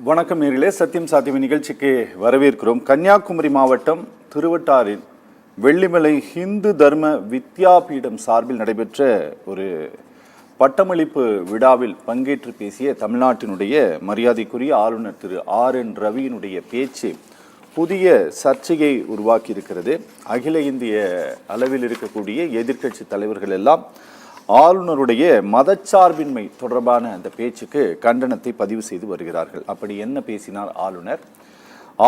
வணக்கம் நேயர்களே, சத்தியம் சாத்தியம் நிகழ்ச்சிக்கு வரவேற்கிறோம். கன்னியாகுமரி மாவட்டம் திருவட்டாரில் வெள்ளிமலை ஹிந்து தர்ம வித்யாபீடம் சார்பில் நடைபெற்ற ஒரு பட்டமளிப்பு விழாவில் பங்கேற்று பேசிய தமிழ்நாட்டினுடைய மரியாதைக்குரிய ஆளுநர் திரு RN ரவியினுடைய பேச்சு புதிய சர்ச்சையை உருவாக்கியிருக்கிறது. அகில இந்திய அளவில் இருக்கக்கூடிய எதிர்க்கட்சி தலைவர்கள் எல்லாம் ஆளுநருடைய மதச்சார்பின்மை தொடர்பான அந்த பேச்சுக்கு கண்டனத்தை பதிவு செய்து வருகிறார்கள். அப்படி என்ன பேசினார்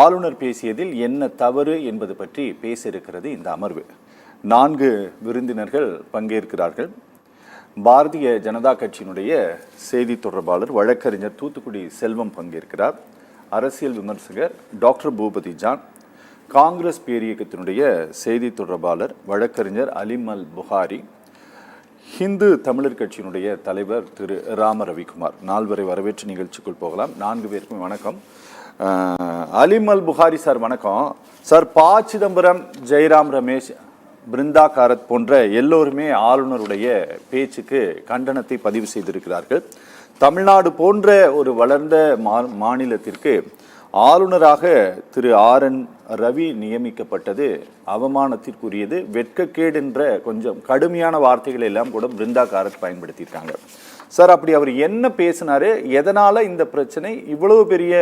ஆளுநர் பேசியதில் என்ன தவறு என்பது பற்றி பேச இருக்கிறது இந்த அமர்வு. 4 விருந்தினர்கள் பங்கேற்கிறார்கள். பாரதிய ஜனதா கட்சியினுடைய செய்தி தொடர்பாளர் வழக்கறிஞர் தூத்துக்குடி செல்வம் பங்கேற்கிறார். அரசியல் விமர்சகர் டாக்டர் பூபதி ஜான், காங்கிரஸ் பேரியக்கத்தினுடைய செய்தி தொடர்பாளர் வழக்கறிஞர் அலிம் அல் புகாரி, ஹிந்து தமிழர் கட்சியினுடைய தலைவர் திரு ராம ரவிக்குமார். 4 பேரை வரவேற்று நிகழ்ச்சிக்குள் போகலாம். 4 பேருக்கும் வணக்கம். அலிம் அல் புகாரி சார் வணக்கம் சார். ப. சிதம்பரம், ஜெயராம் ரமேஷ், பிருந்தா காரத் போன்ற எல்லோருமே ஆளுநருடைய பேச்சுக்கு கண்டனத்தை பதிவு செய்திருக்கிறார்கள். தமிழ்நாடு போன்ற ஒரு வளர்ந்த மாநிலத்திற்கு ஆளுநராக திரு RN ரவி நியமிக்கப்பட்டது அவமானத்திற்குரியது, வெட்கக்கேடு என்ற கொஞ்சம் கடுமையான வார்த்தைகளை எல்லாம் கூட பிருந்தா காரத் பயன்படுத்தியிருக்காங்க. சார், அப்படி அவர் என்ன பேசினாரு? எதனால இந்த பிரச்சனை இவ்வளவு பெரிய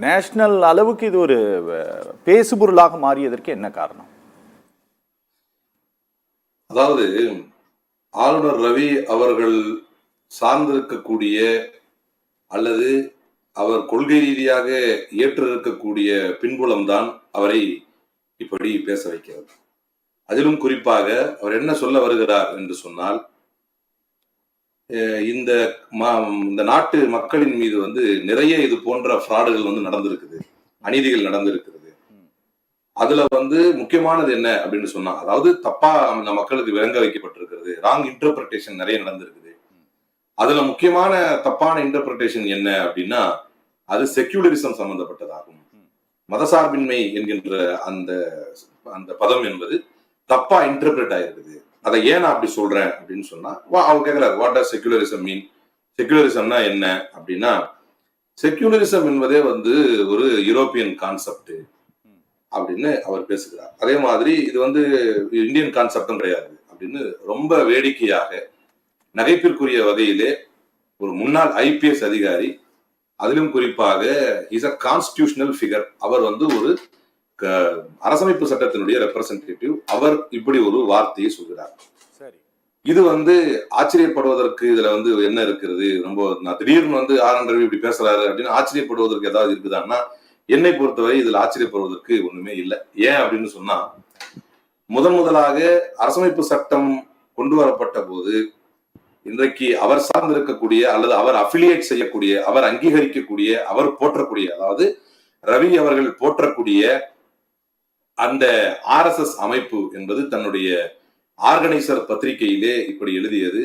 நேஷனல் அளவுக்கு இது ஒரு பேசுபொருளாக மாறியதற்கு என்ன காரணம்? அதாவது ஆளுநர் ரவி அவர்கள் சார்ந்திருக்கக்கூடிய அல்லது அவர் கொள்கை ரீதியாக ஏற்றிருக்கக்கூடிய பின்புலம்தான் அவரை இப்படி பேச வைக்கிறது. அதிலும் குறிப்பாக அவர் என்ன சொல்ல வருகிறார் என்று சொன்னால், இந்த நாட்டு மக்களின் மீது நிறைய இது போன்ற ஃப்ராடுகள் நடந்திருக்குது, அநீதிகள் நடந்திருக்கிறது. அதுல முக்கியமானது என்ன அப்படின்னு சொன்னா, அதாவது தப்பா அந்த மக்களுக்கு விளங்க வைக்கப்பட்டிருக்கிறது, ராங் இன்டர்பிரேஷன் நிறைய நடந்திருக்குது. அதுல முக்கியமான தப்பான இன்டர்பிரேஷன் என்ன அப்படின்னா, அது செக்யூலரிசம் சம்பந்தப்பட்டதாகும். மதசார்பின்மை என்கின்ற அந்த அந்த பதம் என்பது தப்பா இன்டர்பிரேட் ஆயிருக்குது. அதை ஏன் அப்படி சொல்றேன் அப்படின்னு சொன்னா, அவர் கேட்கிறார், வாட் டஸ் செக்யூலரிசம் மீன்? செக்யூலரிசம்னா என்ன அப்படின்னா, செக்யூலரிசம் என்பதே ஒரு யூரோப்பியன் கான்செப்ட் அப்படின்னு அவர் பேசுகிறார். அதே மாதிரி இது இந்தியன் கான்செப்டும் கிடையாது அப்படின்னு ரொம்ப வேடிக்கையாக நகைப்பிற்குரிய வகையிலே ஒரு முன்னாள் IPS அதிகாரி, அதிலும் குறிப்பாக இஸ் அ கான்ஸ்டிடியூஷனல் ஃபிகர், அவர் ஒரு அரசமைப்பு சட்டத்தினுடைய ரெப்ரசன்டேட்டிவ், அவர் இப்படி ஒரு வார்த்தையை சொல்கிறார். இது ஆச்சரியப்படுவதற்கு இதுல என்ன இருக்கிறது? ரொம்ப திடீர்னு RN ரவி இப்படி பேசுறாரு அப்படின்னு ஆச்சரியப்படுவதற்கு ஏதாவது இருக்குதான்னா, என்னை பொறுத்தவரை இதுல ஆச்சரியப்படுவதற்கு ஒண்ணுமே இல்லை. ஏன் அப்படின்னு சொன்னா, முதலாக அரசமைப்பு சட்டம் கொண்டு வரப்பட்ட போது இன்றைக்கு அவர் சார்ந்திருக்கக்கூடிய அல்லது அவர் அஃபிலியேட் செய்யக்கூடிய, அவர் அங்கீகரிக்கக்கூடிய, அவர் போற்றக்கூடிய, அதாவது ரவி அவர்கள் போற்றக்கூடிய அந்த RSS அமைப்பு என்பது தன்னுடைய ஆர்கனைசர் பத்திரிகையிலே இப்படி எழுதியது,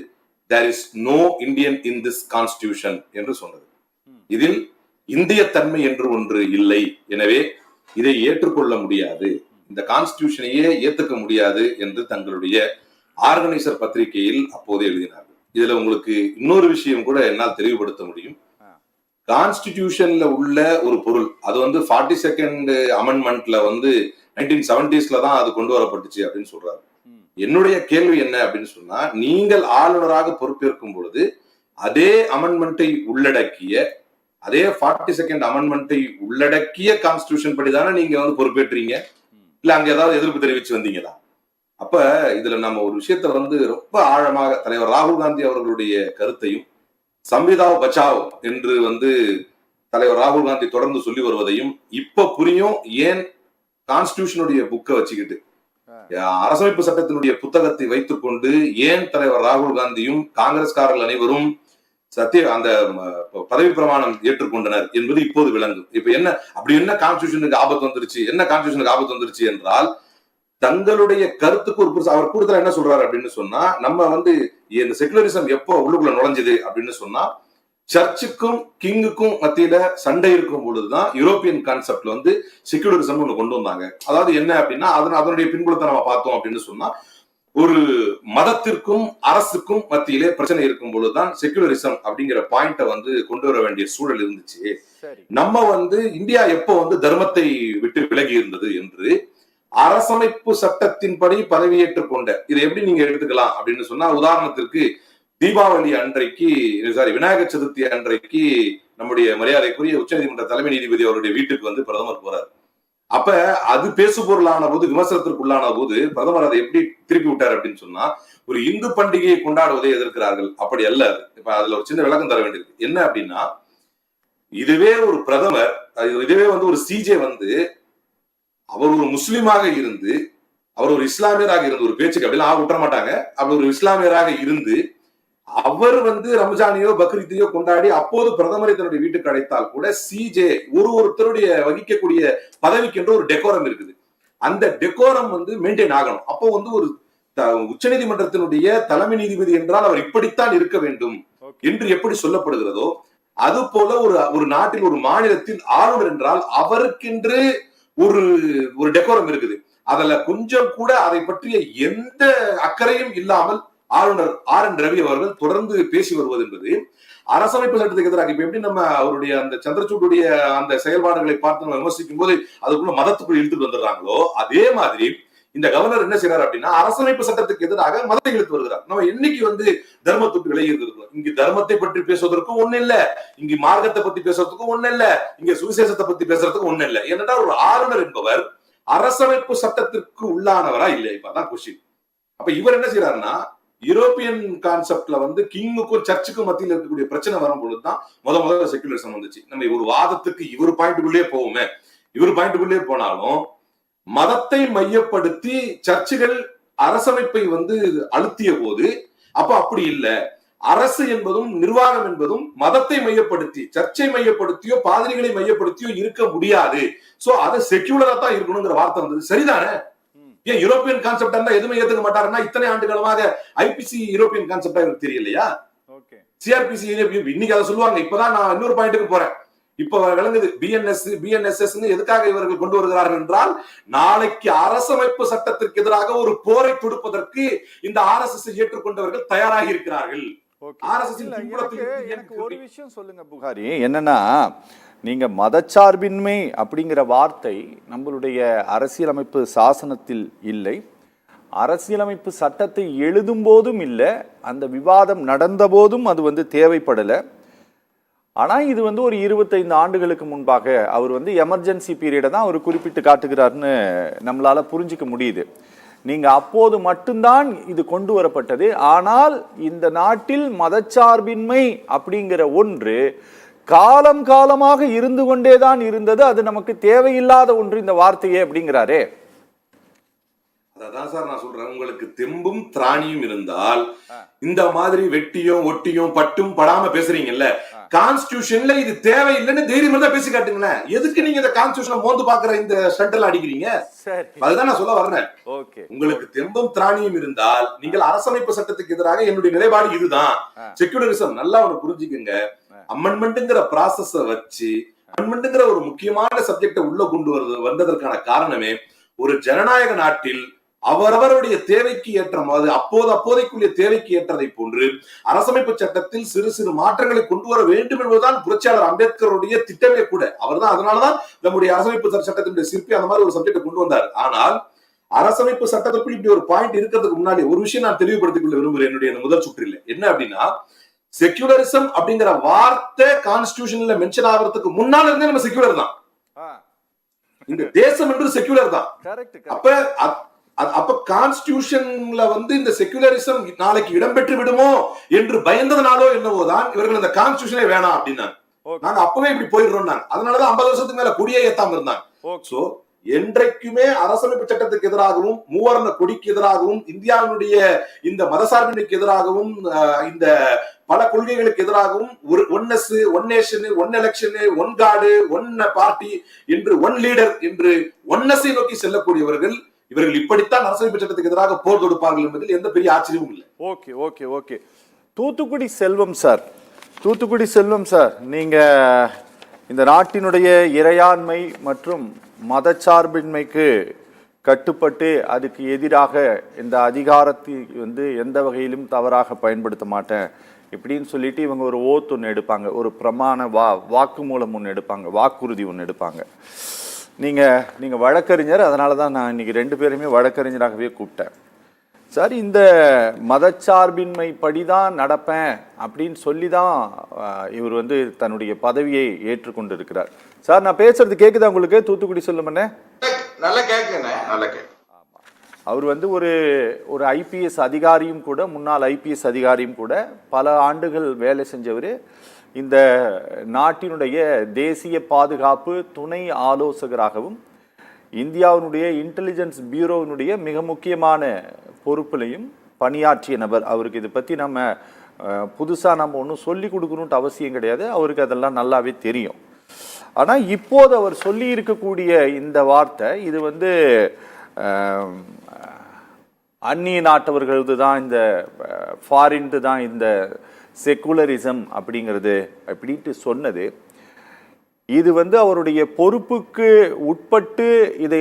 there is no Indian in this constitution என்று சொன்னது. இதில் இந்திய தன்மை என்று ஒன்று இல்லை, எனவே இதை ஏற்றுக்கொள்ள முடியாது, இந்த கான்ஸ்டிடியூஷனையே ஏற்றுக்க முடியாது என்று தங்களுடைய ஆர்கனைசர் பத்திரிகையில் அப்போது எழுதினார்கள். இதுல உங்களுக்கு இன்னொரு விஷயம் கூட என்னால் தெளிவுபடுத்த முடியும். கான்ஸ்டிடியூஷன்ல உள்ள ஒரு பொருள், அது 42nd அமெண்ட்மெண்ட்ல 1970s தான் அது கொண்டு வரப்பட்டுச்சு அப்படின்னு சொல்றாரு. என்னுடைய கேள்வி என்ன அப்படின்னு சொன்னா, நீங்கள் ஆளுநராக பொறுப்பேற்கும் பொழுது அதே அமெண்ட்மெண்ட்டை உள்ளடக்கிய, அதே 42nd அமெண்ட்மெண்ட்டை உள்ளடக்கிய கான்ஸ்டிடியூஷன் படிதானே நீங்க பொறுப்பேற்றீங்க, இல்ல அங்க ஏதாவது எதிர்ப்பு தெரிவிச்சு வந்தீங்களா? அப்ப இதுல நம்ம ஒரு விஷயத்த ரொம்ப ஆழமாக தலைவர் ராகுல் காந்தி அவர்களுடைய கருத்தையும், சம்விதாவ் பச்சாவ் என்று தலைவர் ராகுல் காந்தி தொடர்ந்து சொல்லி வருவதையும் இப்ப புரியும். ஏன் கான்ஸ்டிடியூஷனுடைய புக்கை வச்சுக்கிட்டு, அரசமைப்பு சட்டத்தினுடைய புத்தகத்தை வைத்துக் கொண்டு ஏன் தலைவர் ராகுல் காந்தியும் காங்கிரஸ்காரர்கள் அனைவரும் அந்த பதவி பிரமாணம் ஏற்றுக்கொண்டனர் என்பது இப்போது விளங்கும். இப்ப என்ன அப்படி என்ன கான்ஸ்டிடியூஷனுக்கு ஆபத்து வந்துருச்சு, என்ன கான்ஸ்டிடியூஷனுக்கு ஆபத்து வந்துருச்சு என்றால், தங்களுடைய கருத்துக்கு ஒரு அவர் கூடுதலா என்ன சொல்றாரு அப்படின்னு சொன்னா, நம்ம இந்த செகுலரிசம் எப்போ உள்ளுக்குள்ள நுழைஞ்சது அப்படின்னு சொன்னா, சர்ச்சுக்கும் கிங்குக்கும் மத்தியில சண்டை இருக்கும் பொழுதுதான் யூரோப்பியன் கான்செப்ட்ல செகுலரிசம் ஒண்ணு கொண்டு வந்தாங்க. அதாவது என்ன அப்படின்னா, அதனுடைய பின்புலத்தை நம்ம பார்த்தோம் அப்படின்னு சொன்னா, ஒரு மதத்திற்கும் அரசுக்கும் மத்தியிலே பிரச்சனை இருக்கும் பொழுதுதான் செகுலரிசம் அப்படிங்கிற பாயிண்ட வந்து கொண்டு வர வேண்டிய சூழல் இருந்துச்சு. நம்ம வந்து இந்தியா எப்போ வந்து தர்மத்தை விட்டு விலகி இருந்தது என்று அரசமைப்பு சட்டத்தின்படி பதவியேற்றுக் கொண்ட இதை எப்படி நீங்க எடுத்துக்கலாம் அப்படின்னு சொன்னா, உதாரணத்திற்கு தீபாவளி அன்றைக்கு விநாயகர் சதுர்த்தி அன்றைக்கு நம்முடைய மரியாதைக்குரிய உச்சநீதிமன்ற தலைமை நீதிபதி அவருடைய வீட்டுக்கு வந்து பிரதமர் போறார். அப்ப அது பேசு பொருளான போது, விமர்சனத்திற்குள்ளான போது பிரதமர் அதை எப்படி திருப்பி விட்டார் அப்படின்னு சொன்னா, ஒரு இந்து பண்டிகையை கொண்டாடுவதை எதிர்க்கிறார்கள். அப்படி அல்ல. இப்ப அதுல ஒரு சின்ன விளக்கம் தர வேண்டியது என்ன அப்படின்னா, இதுவே ஒரு பிரதமர், இதுவே வந்து ஒரு சிஜே வந்து அவர் ஒரு முஸ்லீமாக இருந்து, அவர் ஒரு இஸ்லாமியராக இருந்து, ஒரு பேச்சுக்கு அப்படிலாம் விட்டுற மாட்டாங்க, அவர் ஒரு இஸ்லாமியராக இருந்து அவர் வந்து ரம்ஜானையோ பக்ரீத்தையோ கொண்டாடி அப்போது பிரதமரை தன்னுடைய வீட்டுக்கு அழைத்தால் கூட சிஜே ஒருத்தருடைய வகிக்கக்கூடிய பதவிக்கு என்று ஒரு டெக்கோரம் இருக்குது. அந்த டெக்கோரம் வந்து மெயின்டைன் ஆகணும். அப்போ வந்து ஒரு உச்சநீதிமன்றத்தினுடைய தலைமை நீதிபதி என்றால் அவர் இப்படித்தான் இருக்க வேண்டும் என்று எப்படி சொல்லப்படுகிறதோ, அது போல ஒரு நாட்டில் ஒரு மாநிலத்தில் ஆளுநர் என்றால் அவருக்கென்று ஒரு டெக்கோரம் இருக்குது. அதுல கொஞ்சம் கூட அதை பற்றிய எந்த அக்கறையும் இல்லாமல் ஆளுநர் RN ரவி அவர்கள் தொடர்ந்து பேசி வருவது என்பது அரசமைப்பு சட்டத்துக்கு எதிராக. இப்ப எப்படி நம்ம அவருடைய அந்த சந்திரசூடுடைய அந்த செயல்பாடுகளை பார்த்து நம்ம விமர்சிக்கும் போது அதுக்குள்ள மதத்துக்குள் இழுத்துட்டு வந்துடுறாங்களோ, அதே மாதிரி இந்த கவர்னர் என்ன செய்யறாரு அப்படின்னா, அரசமைப்பு சட்டத்துக்கு எதிராக மதத்தை இழுத்து வருகிறார். நம்ம என்னைக்கு வந்து தர்மத்துக்கு விலகி இருக்கிறோம். இங்கு தர்மத்தை பற்றி பேசுவதற்கும் ஒண்ணு இல்ல, இங்கு மார்க்கத்தை பத்தி பேசுறதுக்கும் ஒண்ணு இல்ல, இங்க சுவிசேஷத்தை பத்தி பேசுறதுக்கும் ஒண்ணு இல்ல. ஏனென்றால் ஒரு ஆளுநர் என்பவர் அரசமைப்பு சட்டத்திற்கு உள்ளானவரா இல்லையா? இப்பதான் கொஸ்டின். அப்ப இவர் என்ன செய்யறாருன்னா, யூரோப்பியன் கான்செப்ட்ல வந்து கிங்குக்கும் சர்ச்சுக்கும் மத்தியில் இருக்கக்கூடிய பிரச்சனை வரும்பொழுதுதான் முதல்ல செகுலரிசம் வந்துச்சு. நம்ம ஒரு வாதத்துக்கு இவர் பாயிண்ட்டுக்குள்ளே போவோமே, இவர் பாயிண்ட்டுக்குள்ளே போனாலும் மதத்தை மையப்படுத்தி சர்ச்சுகள் அரசமைப்பை வந்து அழுத்திய போது அப்ப அப்படி இல்ல, அரசு என்பதும் நிர்வாகம் என்பதும் மதத்தை மையப்படுத்தி, சர்ச்சை மையப்படுத்தியோ பாதிரிகளை மையப்படுத்தியோ இருக்க முடியாது. சோ அது செக்யூலரா தான் இருக்கணுங்கிற வார்த்தை வந்தது. சரிதானே? ஏன் யூரோப்பியன் கான்செப்ட் இருந்தா எதுவுமே ஏத்துக்க மாட்டாருன்னா, இத்தனை ஆண்டு காலமாக ஐபிசி யூரோப்பியன் கான்செப்டா இவருக்கு தெரியலையா? சிஆர்பிசி இன்னைக்கு அதை சொல்லுவாங்க. இப்பதான் நான் இன்னொரு பாயிண்ட்டுக்கு போறேன். இப்ப விளங்குது பிஎன்எஸ்எஸ் எதுக்காக இவர்கள் கொண்டு வருகிறார்கள் என்றால், நாளைக்கு அரசமைப்பு சட்டத்திற்கு எதிராக ஒரு போரை தொடுப்பதற்கு இந்த RSS ஏற்றுக்கொண்டவர்கள் தயாராகி இருக்கிறார்கள். எனக்கு ஒரு விஷயம் சொல்லுங்க புகாரி, என்னன்னா நீங்க மதச்சார்பின்மை அப்படிங்கிற வார்த்தை நம்மளுடைய அரசியலமைப்பு சாசனத்தில் இல்லை, அரசியலமைப்பு சட்டத்தை எழுதும் போதும் இல்லை, அந்த விவாதம் நடந்த போதும் அது வந்து தேவைப்படலை. ஆனால் இது வந்து ஒரு 25 ஆண்டுகளுக்கு முன்பாக அவர் வந்து எமர்ஜென்சி பீரியடை தான் அவர் குறிப்பிட்டு காட்டுகிறாருன்னு நம்மளால புரிஞ்சிக்க முடியுது. நீங்க அப்போது மட்டும்தான் இது கொண்டு வரப்பட்டது. ஆனால் இந்த நாட்டில் மதச்சார்பின்மை அப்படிங்கிற ஒன்று காலம் காலமாக இருந்து கொண்டேதான் இருந்தது. அது நமக்கு தேவையில்லாத ஒன்று இந்த வார்த்தையே அப்படிங்கிறாரே. அதான் சார் நான் சொல்றேன், உங்களுக்கு தெம்பும் திராணியும் இருந்தால் இந்த மாதிரி வெட்டியும் ஒட்டியும் பட்டும் படாம பேசுறீங்கல்ல, கான்ஸ்டிடியூஷன்ல இது தேவையில்லைன்னு தைரியமா தான் பேசி காட்டுங்களேன். எதுக்கு நீங்க இந்த கான்ஸ்டிடியூஷனை மோந்து பாக்குற இந்த ஸ்டண்ட்ல அடிக்கிறீங்க? அதுதான் நான் சொல்ல வர்றேன். உங்களுக்கு தெம்பும் திராணியும் இருந்தால் நீங்கள் அரசமைப்பு சட்டத்துக்கு எதிராக என்னுடைய நிலைப்பாடு இதுதான். செகுலரிசம் நல்லா ஒண்ணு புரிஞ்சுக்குங்க. அமெண்ட்மெண்ட்ங்கிற ப்ராசஸ வச்சு அமெண்ட்மெண்ட்ங்கிற ஒரு முக்கியமான சப்ஜெக்ட உள்ள கொண்டு வந்ததற்கான காரணமே, ஒரு ஜனநாயக நாட்டில் அவரவருடைய தேவைக்கு ஏற்ற மாதிரி அப்போதைக்குரிய தேவைக்கு ஏற்றதை போன்று அரசமைப்பு சட்டத்தில் சிறு சிறு மாற்றங்களை கொண்டு வர வேண்டும் என்பதுதான் புரட்சியாளர் அம்பேத்கருடைய திட்டமே கூட. அவர்தான் அதனாலதான் நம்முடைய அரசமைப்பு சட்டத்தினுடைய சிற்பி அந்த மாதிரி ஒரு சப்ஜெக்டை கொண்டு வந்தார். ஆனால் அரசமைப்பு சட்டத்திற்குள் இப்படி ஒரு பாயிண்ட் இருக்கிறதுக்கு முன்னாடி ஒரு விஷயம் நான் தெளிவுபடுத்திக் கொள்ள விரும்புகிறேன். என்னுடைய முதல் சுற்றில் என்ன அப்படின்னா, செகுலரிசம் அப்படிங்கிற வார்த்தை கான்ஸ்டிடியூஷன்ல மென்ஷன் ஆகிறதுக்கு முன்னால இருந்தே நம்ம செகுலர் தான். இந்த தேசம் என்று செகுலர் தான். அப்ப கான்ஸ்டிடியூஷன்ல வந்து இந்த செகுலரிசம் நாளைக்கு இடம்பெற்று விடுமோ என்று பயந்ததுனாலோ என்னவோதான் இவர்கள் இந்த கான்ஸ்டிடியூஷனே வேணாம் அப்படின்னாங்க. நாங்க அப்பவே இப்படி போயிடுறோம். அதனாலதான் 50 வருஷத்துக்கு மேல கொடியே ஏத்தாம இருந்தாங்க. சோ என்றைக்குமே அரசமைப்பு சட்டத்துக்கு எதிராகவும் மூவர்ண கொடிக்கு எதிராகவும் இந்தியாவினுடைய இந்த மதசார்பின்மைக்கு எதிராகவும் இந்த பல கொள்கைகளுக்கு எதிராகவும் oneness, one nation, one election, one card, one party என்று ஒன் லீடர் என்று ஒன்னஸை நோக்கி செல்லக்கூடியவர்கள் இவர்கள் இப்படித்தான் அரசமைப்பு சட்டத்துக்கு எதிராக போர் தொடுப்பார்கள் என்பதில் எந்த பெரிய ஆச்சரியமும் இல்லை. ஓகே. தூத்துக்குடி செல்வம் சார், நீங்க இந்த நாட்டினுடைய இறையாண்மை மற்றும் மதச்சார்பின்மைக்கு கட்டுப்பட்டு அதுக்கு எதிராக இந்த அதிகாரத்தை எந்த வகையிலும் தவறாக பயன்படுத்த மாட்டேன் இப்படின்னு சொல்லிட்டு இவங்க ஒரு ஓத் ஒன்று எடுப்பாங்க, ஒரு பிரமாண வாக்குமூலம் ஒன்று எடுப்பாங்க, வாக்குறுதி ஒன்று எடுப்பாங்க. நீங்கள் வழக்கறிஞர், அதனால தான் நான் இன்னைக்கு 2 பேருமே வழக்கறிஞராகவே கூப்பிட்டேன். சார், இந்த மதச்சார்பின்மை படிதான் நடப்பேன் அப்படின்னு சொல்லி தான் இவர் தன்னுடைய பதவியை ஏற்றுக்கொண்டு இருக்கிறார். சார், நான் பேசுறது கேட்குதா உங்களுக்கு? தூத்துக்குடி சொல்லுமண்ணே. நல்லா கேட்குண்ணே, நல்லா கேட்கு. அவர் ஒரு ஐபிஎஸ் அதிகாரியும் கூட, முன்னாள் ஐபிஎஸ் அதிகாரியும் கூட, பல ஆண்டுகள் வேலை செஞ்சவர். இந்த நாட்டினுடைய தேசிய பாதுகாப்பு துணை ஆலோசகராகவும் இந்தியாவினுடைய இன்டெலிஜென்ஸ் பியூரோவினுடைய மிக முக்கியமான பொறுப்பிலையும் பணியாற்றிய நபர். அவருக்கு இதை பற்றி நம்ம புதுசாக நம்ம ஒன்றும் சொல்லி கொடுக்கணுன்ட்டு அவசியம் கிடையாது, அவருக்கு அதெல்லாம் நல்லாவே தெரியும். ஆனால் இப்போது அவர் சொல்லி இருக்கக்கூடிய இந்த வார்த்தை, இது அந்நிய நாட்டவர்களது தான், இந்த ஃபாரின்து தான் இந்த செக்குலரிசம் அப்படிங்கிறது அப்படின்ட்டு சொன்னது. இது அவருடைய பொறுப்புக்கு உட்பட்டு இதை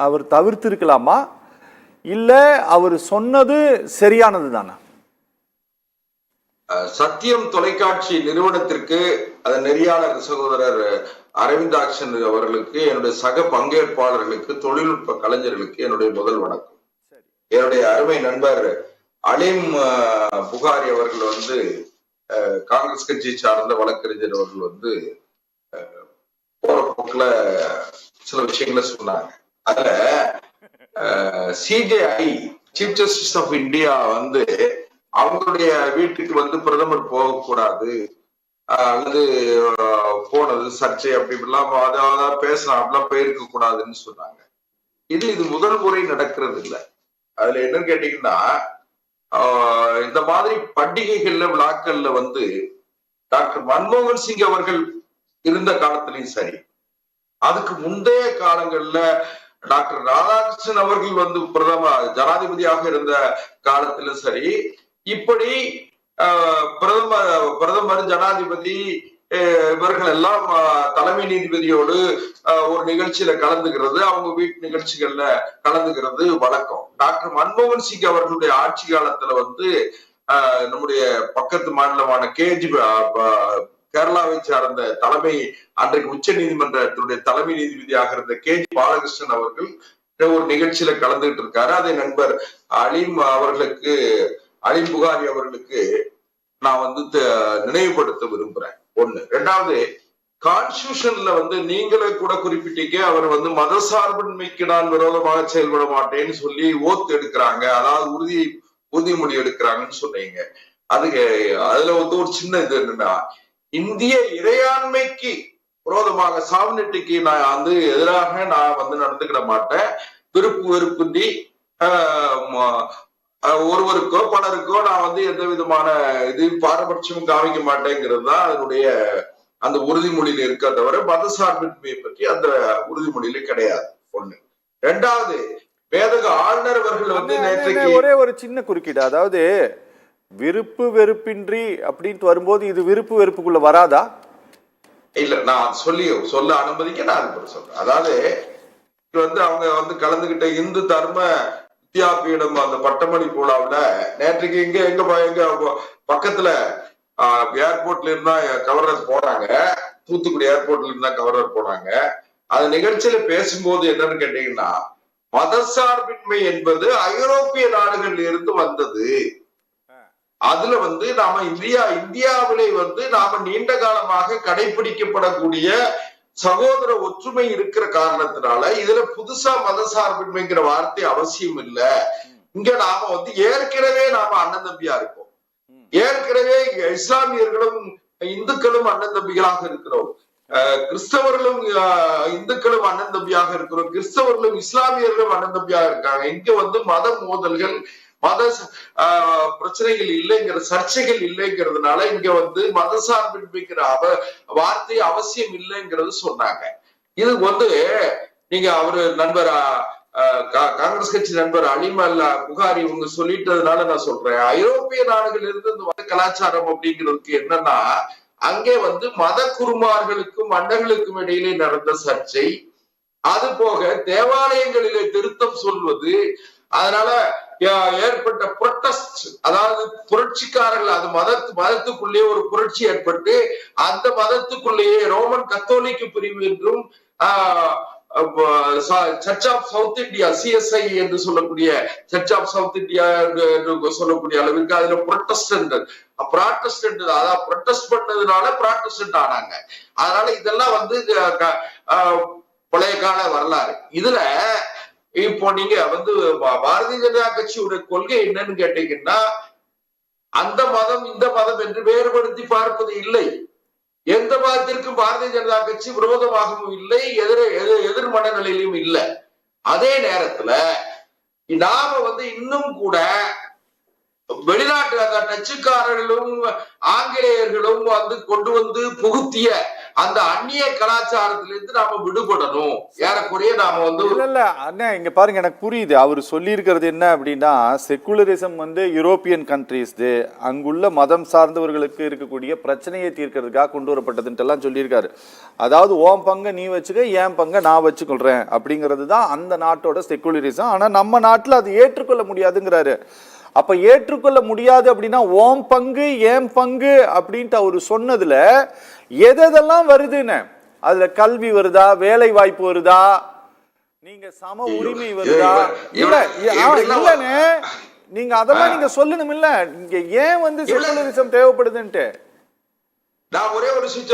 அவர் தவிர்த்திருக்கலாமா, இல்லை அவர் சொன்னது சரியானது தானா? சத்தியம் தொலைக்காட்சி நிறுவனத்திற்கு அதன் நெறியாளர் சகோதரர் அரவிந்தாக்ஷன் அவர்களுக்கு, என்னுடைய சக பங்கேற்பாளர்களுக்கு, தொழில்நுட்ப கலைஞர்களுக்கு என்னுடைய முதல் வணக்கம். என்னுடைய அருமை நண்பர் அலீம் புகாரி அவர்கள் காங்கிரஸ் கட்சி சார்ந்த வழக்கறிஞர் அவர்கள் போற போக்குல சில விஷயங்களை சொன்னாங்க. அதுல CJI chief justice of India அவங்களுடைய வீட்டுக்கு பிரதமர் போகக்கூடாது அல்லது போனது சர்ச்சை அப்படி இப்படிலாம் அதாவது பேசலாம், அப்படிலாம் போயிருக்க கூடாதுன்னு சொன்னாங்க. இது முதல் முறை நடக்கிறது இல்லை. அதுல என்னன்னு கேட்டீங்கன்னா, இந்த மாதிரி பண்டிகைகள்ல விழாக்கள்ல டாக்டர் மன்மோகன் சிங் அவர்கள் இருந்த காலத்திலையும் சரி, அதுக்கு முந்தைய காலங்கள்ல டாக்டர் ராதாகிருஷ்ணன் அவர்கள் ஜனாதிபதியாக இருந்த காலத்திலும் சரி, இப்படி பிரதமர் ஜனாதிபதி இவர்கள் எல்லாம் தலைமை நீதிபதியோடு ஒரு நிகழ்ச்சியில கலந்துகிறது, அவங்க வீட்டு நிகழ்ச்சிகள்ல கலந்துகிறது வழக்கம். டாக்டர் மன்மோகன் சிங் அவர்களுடைய ஆட்சி காலத்துல நம்முடைய பக்கத்து மாநிலமான கேரளாவை சார்ந்த அன்றைக்கு உச்ச நீதிமன்றத்தினுடைய தலைமை நீதிபதியாக இருந்த கேஜி பாலகிருஷ்ணன் அவர்கள் ஒரு நிகழ்ச்சியில கலந்துகிட்டு இருக்காரு. அதை நண்பர் அலீம் புகாரி அவர்களுக்கு நான் நினைவுபடுத்த விரும்புறேன். ஒண்ணு. ரெண்டாவது, கான்ஸ்டிடியூஷன்ல நீங்களே கூட குறிப்பிட்டீங்க, அவர் மதசார்பின்மைக்கு நான் விரோதமாக செயல்பட மாட்டேன்னு சொல்லி ஓத்து எடுக்கிறாங்க, அதாவது உறுதிமொழி எடுக்கிறாங்கன்னு சொன்னீங்க. அதுல ஒரு சின்ன இது என்னன்னா, இந்திய இறையாண்மைக்கு விரோதமாக சாவனட்டிக்கு நான் எதிராக நான் நடந்துக்கிட மாட்டேன், விருப்பு வெறுப்பின்றி ஒருவருக்கோ பலருக்கோ நான் எந்த விதமான பாரபட்சமும் காமிக்க மாட்டேங்கிறது தான் அதனுடைய அந்த உறுதிமொழியில இருக்க தவிர மதசார்பின்மையை பற்றி அந்த உறுதிமொழியில கிடையாது. ஒண்ணு. ரெண்டாவது, வேதக ஆளுநர் அவர்கள் நேற்றைக்கு ஒரே ஒரு சின்ன குறுக்கீடு, அதாவது விருப்பு வெறுப்பின்றி அப்படின்ட்டு வரும்போது இது விருப்பு வெறுப்புக்குள்ள வராதா? இல்ல, நான் சொல்ல அனுமதிக்க நான் சொல்றேன். அதாவது அவங்க கலந்துகிட்ட இந்து தர்ம வித்யாபீடம் அந்த பட்டமளி விழாவுல நேற்றைக்கு எங்க பக்கத்துல ஏர்போர்ட்ல இருந்தா கவர்னர் போனாங்க, தூத்துக்குடி ஏர்போர்ட்ல இருந்தா கவர்னர் போனாங்க. அந்த நிகழ்ச்சியில பேசும்போது என்னன்னு கேட்டீங்கன்னா, மதசார்பின்மை என்பது ஐரோப்பிய நாடுகள்ல இருந்து வந்தது. அதுல நாம இந்தியாவிலே நாம நீண்ட காலமாக கடைபிடிக்கப்படக்கூடிய சகோதர ஒற்றுமை இருக்கிற காரணத்தினால இதுல புதுசா மதசார்பின்மைங்கிற வார்த்தை அவசியம் இல்ல. இங்க நாம ஏற்கனவே நாம அண்ணன் தம்பியா இருக்கோம், ஏற்கனவே இஸ்லாமியர்களும் இந்துக்களும் அண்ணன் தம்பிகளாக இருக்கிறோம், கிறிஸ்தவர்களும் இந்துக்களும் அண்ணன் தம்பியாக இருக்கிறோம், கிறிஸ்தவர்களும் இஸ்லாமியர்களும் அண்ணன் தம்பியாக இருக்காங்க. இங்க மத மோதல்கள் மத பிரச்சனைகள் இல்லைங்கிற சர்ச்சைகள் இல்லைங்கிறதுனால இங்க மதசார்பின்மைக்கிற வார்த்தை அவசியம் இல்லைங்கிறது சொன்னாங்க. இது நீங்க அவரு நண்பர் காங்கிரஸ் கட்சி நண்பர் அலீம் புகாரி இவங்க சொல்லிட்டதுனால நான் சொல்றேன், ஐரோப்பிய நாடுகள் இருந்து இந்த கலாச்சாரம் அப்படிங்கிறதுக்கு என்னன்னா, அங்கே மத குருமார்களுக்கும் மன்னர்களுக்கும் இடையிலே நடந்த சர்ச்சை, அது போக தேவாலயங்களிலே திருத்தம் சொல்வது, அதனால ஏற்பட்ட புரொட்டஸ்ட், அதாவது புரட்சிக்காரர்கள், அது மதத்துக்குள்ளே ஒரு புரட்சி ஏற்பட்டு அந்த மதத்துக்குள்ளேயே ரோமன் கத்தோலிக்க பிரிவு என்றும் church of south India, CSI என்று சொல்லக்கூடிய சர்ச் ஆஃப் சவுத் இந்தியா என்று சொல்லக்கூடிய அளவிற்கு அதுல புரொட்டஸ்டன்ட், அதாவது புரொட்டஸ்ட் பண்ணதுனால புராட்டஸ்டன்ட் ஆனாங்க. அதனால இதெல்லாம் வந்து பழைய கால வரலாறு. இதுல இப்போ நீங்க வந்து பாரதிய ஜனதா கட்சியுடைய கொள்கை என்னன்னு கேட்டீங்கன்னா, அந்த மதம் இந்த மதம் என்று வேறுபடுத்தி பார்ப்பது இல்லை. எந்த மதத்திற்கும் பாரதிய ஜனதா கட்சி விரோதமாகவும் இல்லை, எதிர் மனநிலையிலும் இல்லை. அதே நேரத்துல நாம வந்து இன்னும் கூட வெளிநாட்டு டச்சுக்காரர்களும் ஆங்கிலேயர்களும் வந்து கொண்டு வந்து புகுத்திய அந்த அந்நிய கலாச்சாரத்திலிருந்து நாம விடுபடணும். ஏறக்குறைய நாம வந்து இல்ல அண்ணா இங்க பாருங்க, எனக்கு புரியுது அவர் சொல்லி இருக்கிறது என்ன அப்படின்னா, செக்குலரிசம் வந்து யூரோப்பியன் கண்ட்ரீஸ், அங்குள்ள மதம் சார்ந்தவர்களுக்கு இருக்கக்கூடிய பிரச்சனையை தீர்க்கிறதுக்காக கொண்டு வரப்பட்டதுன்ட்டு எல்லாம் சொல்லியிருக்காரு. அதாவது ஓம் பங்க நீ வச்சுக்க, ஏன் பங்க நான் வச்சுக்கொள்றேன் அப்படிங்கிறது தான் அந்த நாட்டோட செக்குலரிசம். ஆனா நம்ம நாட்டுல அது ஏற்றுக்கொள்ள முடியாதுங்கிறாரு. அப்ப ஏற்றுக்கொள்ள முடியாது அப்படின்னா ஓம் பங்கு ஏன் பங்கு அப்படின்ட்டு அவரு சொன்னதுல எதெல்லாம் வருதுன்னு, அதுல கல்வி வருதா, வேலை வாய்ப்பு வருதா, நீங்க சம உரிமை வருதா? இல்லன்னு நீங்க அதெல்லாம் நீங்க சொல்லணும் இல்ல, நீங்க ஏன் வந்து செக்குலரிசம் தேவைப்படுதுன்ட்டு. நான் ஒரே ஒரு விஷயம்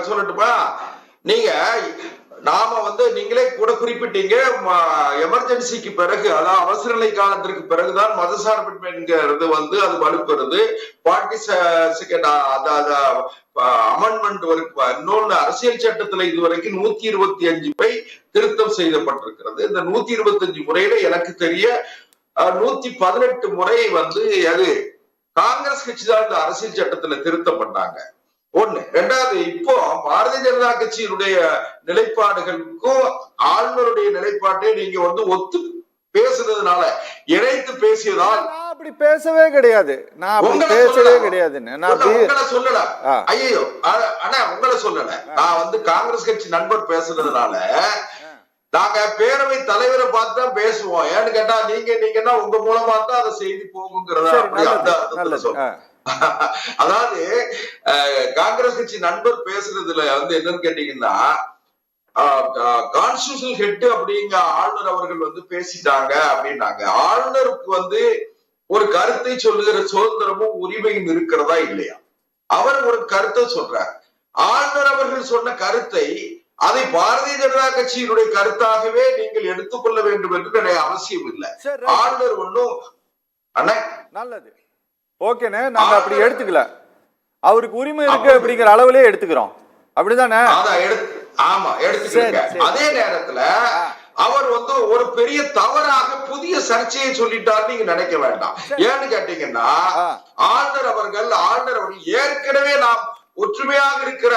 சொல்லட்டுமா? நீங்க நாம வந்து நீங்களே கூட குறிப்பிட்டீங்க, எமர்ஜென்சிக்கு பிறகு, அதாவது அவசர நிலை காலத்திற்கு பிறகுதான் மதசார்பின்மைங்கிறது வந்து அது வலுப்பெறுது. 42nd அமெண்ட்மெண்ட் இன்னொன்னு அரசியல் சட்டத்துல இதுவரைக்கும் 125 திருத்தம் செய்யப்பட்டிருக்கிறது. இந்த 125 முறையில எனக்கு தெரிய 118 முறை வந்து அது காங்கிரஸ் கட்சி தான் இந்த அரசியல் சட்டத்துல திருத்தம் பண்ணாங்க. ஒண்ணு. ரெண்டாவது, இப்போ பாரதிய ஜனதா கட்சியினுடைய நிலைப்பாடுகளுக்கும் ஆளுநருடைய நிலைப்பாட்டை நீங்க வந்து ஒத்து பேசுறதுனால, இணைத்து பேசியதால் அப்படி பேசவே கிடையாது. நான் பேசவே கிடையாது. உங்களை சொல்லல. ஐயோ ஆனா உங்களை சொல்லல. நான் வந்து காங்கிரஸ் கட்சி நண்பர் பேசுறதுனால நாங்க பேரவை தலைவரை பார்த்து தான் பேசுவோம். ஏன்னு கேட்டா நீங்கன்னா உங்க மூலமா தான் அதை செய்தி போகுங்கிறதா. அப்படி அந்த அர்த்தத்துல சொல்றேன். அதாவது காங்கிரஸ் கட்சி நண்பர் பேசுறதுல வந்து என்னன்னு கேட்டீங்கன்னா, கான்ஸ்டிடியூஷனல் ஹெட் அப்படிங்க ஆளுநர் அவர்கள் வந்து பேசிட்டாங்க அப்படின்னாங்க. ஆளுநருக்கு வந்து ஒரு கருத்தை சொல்லுகிற சுதந்திரமும் உரிமையும் இருக்கிறதா இல்லையா? அவர் ஒரு கருத்தை சொல்றார். ஆளுநர் அவர்கள் சொன்ன கருத்தை அதை பாரதிய ஜனதா கட்சியினுடைய கருத்தாகவே நீங்கள் எடுத்துக்கொள்ள வேண்டும் என்று அவசியம் இல்லை. ஆளுநர் ஒன்னும் அண்ணா நல்லது, ஓகேண்ணே, நாங்க அப்படி எடுத்துக்கல. அவருக்கு உரிமை இருக்கு அப்படிங்கிற அளவுலயே எடுத்துக்கிறோம். அப்படிதானே? ஆமா, எடுத்துக்கிறீங்க. அதே நேரத்துல அவர் வந்து ஒரு பெரிய தவறாக புதிய சர்ச்சையை சொல்லிட்டார் நீங்க நினைக்க வேண்டாம். ஏன்னு கேட்டீங்கன்னா, ஆளுநர் அவர்கள் ஏற்கனவே நாம் ஒற்றுமையாக இருக்கிற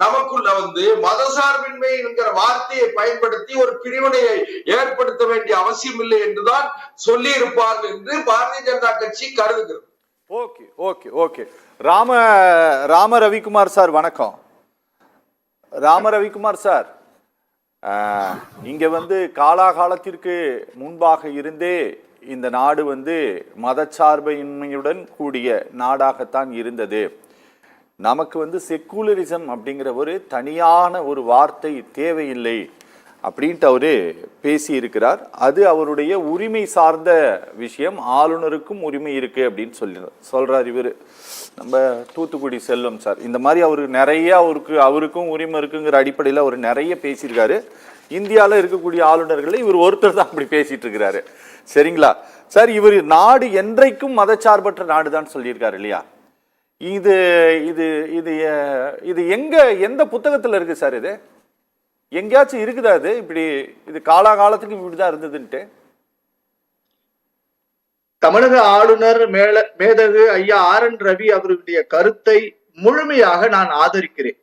நமக்குள்ள வந்து மதசார்பின்மை என்கிற வார்த்தையை பயன்படுத்தி ஒரு பிரிவினையை ஏற்படுத்த வேண்டிய அவசியம் இல்லை என்றுதான் சொல்லி இருப்பார்கள் என்று பாரதிய ஜனதா கட்சி கருதுகிறது. Okay okay okay. Rama Ravikumar sir வணக்கம். ராம ரவிக்குமார் சார், இங்க வந்து காலாகாலத்திற்கு முன்பாக இருந்தே இந்த நாடு வந்து மதச்சார்பின்மையுடன் கூடிய நாடாகத்தான் இருந்தது. நமக்கு வந்து செக்குலரிசம் அப்படிங்கிற ஒரு தனியான ஒரு வார்த்தை தேவையில்லை அப்படின்ட்டு அவரு பேசி இருக்கிறார். அது அவருடைய உரிமை சார்ந்த விஷயம். ஆளுநருக்கும் உரிமை இருக்கு அப்படின்னு சொல்றார் இவரு, நம்ம தூத்துக்குடி செல்வம் சார். இந்த மாதிரி அவரு நிறைய அவருக்கும் உரிமை இருக்குங்கிற அடிப்படையில் அவர் நிறைய பேசியிருக்காரு. இந்தியாவில் இருக்கக்கூடிய ஆளுநர்களை இவர் ஒருத்தர் தான் அப்படி பேசிட்டு இருக்கிறாரு. சரிங்களா சார்? இவர் நாடு என்றைக்கும் மதச்சார்பற்ற நாடு தான் சொல்லியிருக்காரு இல்லையா? இது இது இது இது எந்த புத்தகத்துல இருக்கு சார்? இது எங்கேயாச்சும் இருக்குதா? இது இப்படி இது காலாகாலத்துக்கு இப்படிதான் இருந்ததுன்ட்டு? தமிழக ஆளுநர் மேதகு ஐயா RN ரவி அவர்களுடைய கருத்தை முழுமையாக நான் ஆதரிக்கிறேன்.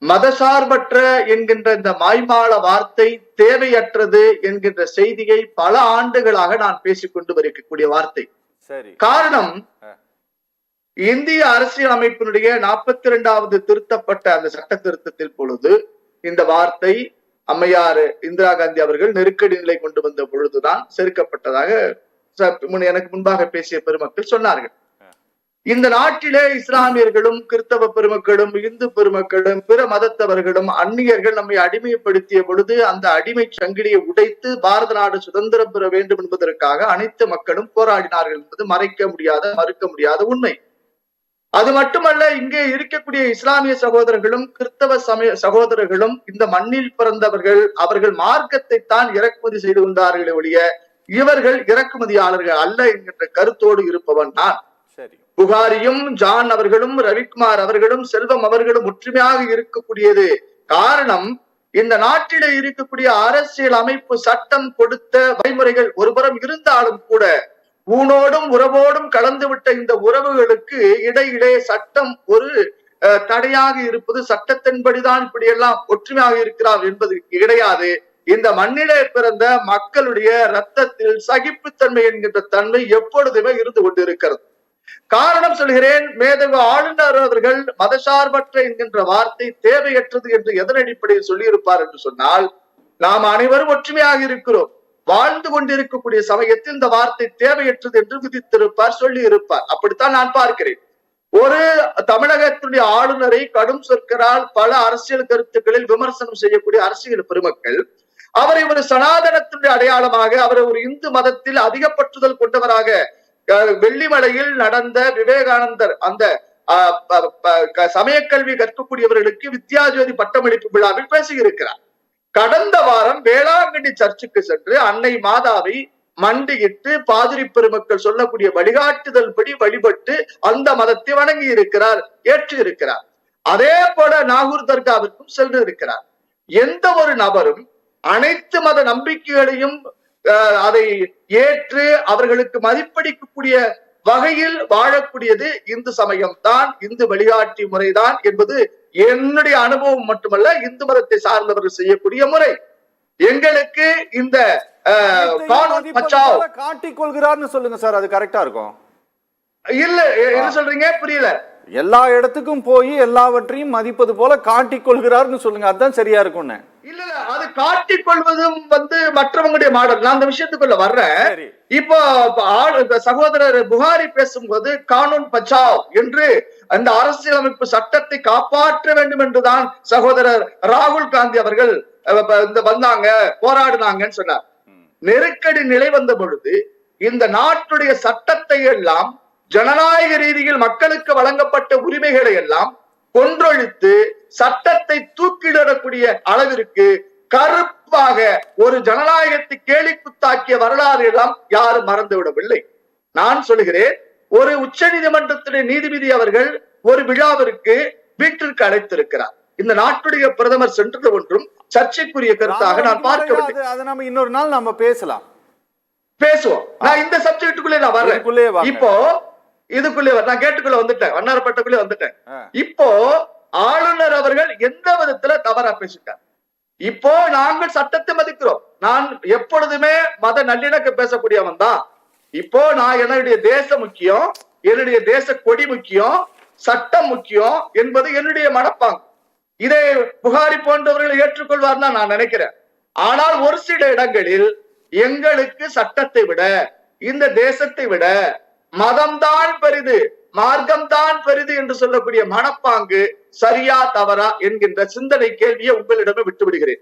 மதசார்பற்ற என்கின்ற இந்த மாய்மால வார்த்தை தேவையற்றது என்கின்ற செய்தியை பல ஆண்டுகளாக நான் பேசிக்கொண்டு வரக்கூடிய வார்த்தை. காரணம், இந்திய அரசியல் அமைப்பினுடைய 42வது திருத்தப்பட்ட அந்த சட்ட திருத்தத்தில் பொழுது இந்த வார்த்தை அம்மையார் இந்திரா காந்தி அவர்கள் நெருக்கடி நிலை கொண்டு வந்த பொழுதுதான் செருக்கப்பட்டதாக எனக்கு முன்பாக பேசிய பெருமக்கள் சொன்னார்கள். இந்த நாட்டிலே இஸ்லாமியர்களும் கிறிஸ்தவ பெருமக்களும் இந்து பெருமக்களும் பிற மதத்தவர்களும் அந்நியர்கள் நம்மை அடிமைப்படுத்திய பொழுது அந்த அடிமை சங்கிலியை உடைத்து பாரத நாடு சுதந்திரம் பெற வேண்டும் என்பதற்காக அனைத்து மக்களும் போராடினார்கள் என்பது மறுக்க முடியாத உண்மை. அது மட்டுமல்ல, இங்கே இருக்கக்கூடிய இஸ்லாமிய சகோதரர்களும் கிறிஸ்தவ சகோதரர்களும் இந்த மண்ணில் பிறந்தவர்கள், அவர்கள் மார்க்கத்தை தான் இறக்குமதி செய்து கொண்டார்களே ஒழிய இவர்கள் இறக்குமதியாளர்கள் அல்ல என்கின்ற கருத்தோடு இருப்பவன் நான். புகாரியும் ஜான் அவர்களும் ரவிக்குமார் அவர்களும் செல்வம் அவர்களும் ஒற்றுமையாக இருக்கக்கூடியது காரணம், இந்த நாட்டிலே இருக்கக்கூடிய அரசியல் அமைப்பு சட்டம் கொடுத்த வழிமுறைகள் ஒருபுறம் இருந்தாலும் கூட ஊனோடும் உறவோடும் கலந்துவிட்ட இந்த உறவுகளுக்கு இடையிலே சட்டம் ஒரு தடையாக இருப்பது, சட்டத்தின்படிதான் இப்படியெல்லாம் ஒற்றுமையாக இருக்கிறார் என்பது கிடையாது. இந்த மண்ணிலே பிறந்த மக்களுடைய ரத்தத்தில் சகிப்புத்தன்மை என்கின்ற தன்மை எப்பொழுதுமே இருந்து கொண்டிருக்கிறது. காரணம் சொல்கிறேன், மேதகு ஆளுநர் அவர்கள் மதசார்பற்ற என்கின்ற வார்த்தை தேவையற்றது என்று எதன் அடிப்படையில் சொல்லியிருப்பார் என்று சொன்னால், நாம் அனைவரும் ஒற்றுமையாக இருக்கிறோம், வாழ்ந்து கொண்டிருக்கக்கூடிய சமயத்தில் இந்த வார்த்தை தேவையற்றது என்று விதித்திருப்பார், சொல்லி இருப்பார். அப்படித்தான் நான் பார்க்கிறேன். ஒரு தமிழகத்தினுடைய ஆளுநரை கடும் சொற்களால் பல அரசியல் கருத்துக்களில் விமர்சனம் செய்யக்கூடிய அரசியல் பெருமக்கள் அவரை ஒரு சனாதனத்தினுடைய அடையாளமாக, அவரை ஒரு இந்து மதத்தில் அதிக பற்றுதல் கொண்டவராக வெள்ளிமலையில் நடந்த விவேகானந்தர் அந்த சமயக்கல்வி கற்கக்கூடியவர்களுக்கு வித்யாஜோதி பட்டமளிப்பு விழாவில் பேசியிருக்கிறார். கடந்த வாரம் வேளாங்கண்ணி சர்ச்சுக்கு சென்று அன்னை மாதாவை மண்டியிட்டு பாதிரி பெருமக்கள் சொல்லக்கூடிய வழிகாட்டுதல் படி வழிபட்டு அந்த மதத்தை வணங்கி இருக்கிறார், ஏற்று இருக்கிறார். அதே போல நாகூர் தர்காவிற்கும் சென்று இருக்கிறார். எந்த ஒரு நபரும் அனைத்து மத நம்பிக்கைகளையும் அதை ஏற்று அவர்களுக்கு மதிப்பளிக்கக்கூடிய வகையில் வாழக்கூடியது இந்து சமயம் தான், இந்து வழிகாட்டி முறைதான் என்பது என்னுடைய அனுபவம் மட்டுமல்ல, இந்து மதத்தை சார்ந்தவர்கள் செய்யக்கூடிய முறை. எங்களுக்கு இந்த காட்டிக் கொள்கிறார்னு சொல்லுங்க சார், அது கரெக்டா இருக்கும். இல்ல, என்ன சொல்றீங்க புரியல? எல்லா இடத்துக்கும் போய் எல்லாவற்றையும் மதிப்பது போல காட்டிக் கொள்கிறார்னு சொல்லுங்க, அதுதான் சரியா இருக்கும்னு. இல்ல, அது காட்டிக் கொள்வதும் மற்றவங்களுடைய மாடல். நான் அந்த விஷயத்துக்குள்ள வர்றேன். இப்போ சகோதரர் புகாரி பேசும்போது கானூன் பச்சாவ் என்று அந்த அரசியலமைப்பு சட்டத்தை காப்பாற்ற வேண்டும் என்றுதான் சகோதரர் ராகுல் காந்தி அவர்கள் வந்தாங்க, போராடினாங்கன்னு சொன்னார். நெருக்கடி நிலை வந்த பொழுது இந்த நாட்டுடைய சட்டத்தை எல்லாம், ஜனநாயக ரீதியில் மக்களுக்கு வழங்கப்பட்ட உரிமைகளை எல்லாம் கொன்றொழித்து சட்டத்தை தூக்கிலிடக்கூடிய அளவிற்கு கருப்பாக ஒரு ஜனநாயகத்தை கேலிக்குத்தாக்கிய வரலாறு எல்லாம் யாரும் மறந்துவிடவில்லை. நான் சொல்கிறேன், ஒரு உச்ச நீதிமன்றத்துடைய நீதிபதி அவர்கள் ஒரு விழாவிற்கு வீட்டிற்கு அழைத்திருக்கிறார். இந்த நாட்டுடைய பிரதமர் சென்றது ஒன்றும் சர்ச்சைக்குரிய கருத்தாக நான் பார்க்கவில்லை. அதை நம்ம இன்னொரு நாள் நம்ம பேசுவோம். நான் இந்த சப்ஜெக்டுக்குள்ளே நான் வர்றேன். இப்போ இதுக்குள்ளே நான் கேட்டுக்குள்ள வந்துட்டேன், வண்ணாரப்பட்டக்குள்ளே வந்துட்டேன். இப்போ ஆளுநர் அவர்கள் எந்த விதத்துல தவறா பேசிட்டார்? இப்போ நாங்கள் சட்டத்தை மதிக்கிறோம். நான் எப்பொழுதுமே மத நல்லிணக்க பேசக்கூடியவன் தான். இப்போ நான் என்னுடைய தேசம் முக்கியம், என்னுடைய தேச கொடி முக்கியம், சட்டம் முக்கியம் என்பது என்னுடைய மனப்பாங்கு. இதை புகாரி போன்றவர்கள் ஏற்றுக்கொள்வார் தான் நான் நினைக்கிறேன். ஆனால் ஒரு சில இடங்களில் எங்களுக்கு சட்டத்தை விட, இந்த தேசத்தை விட மதம்தான் பெரிது, மார்க்கம்தான் பெரிது என்று சொல்லக்கூடிய மனப்பாங்கு சரியா தவறா என்கின்ற சிந்தனை கேள்வியை உங்களிடமே விட்டுவிடுகிறேன்.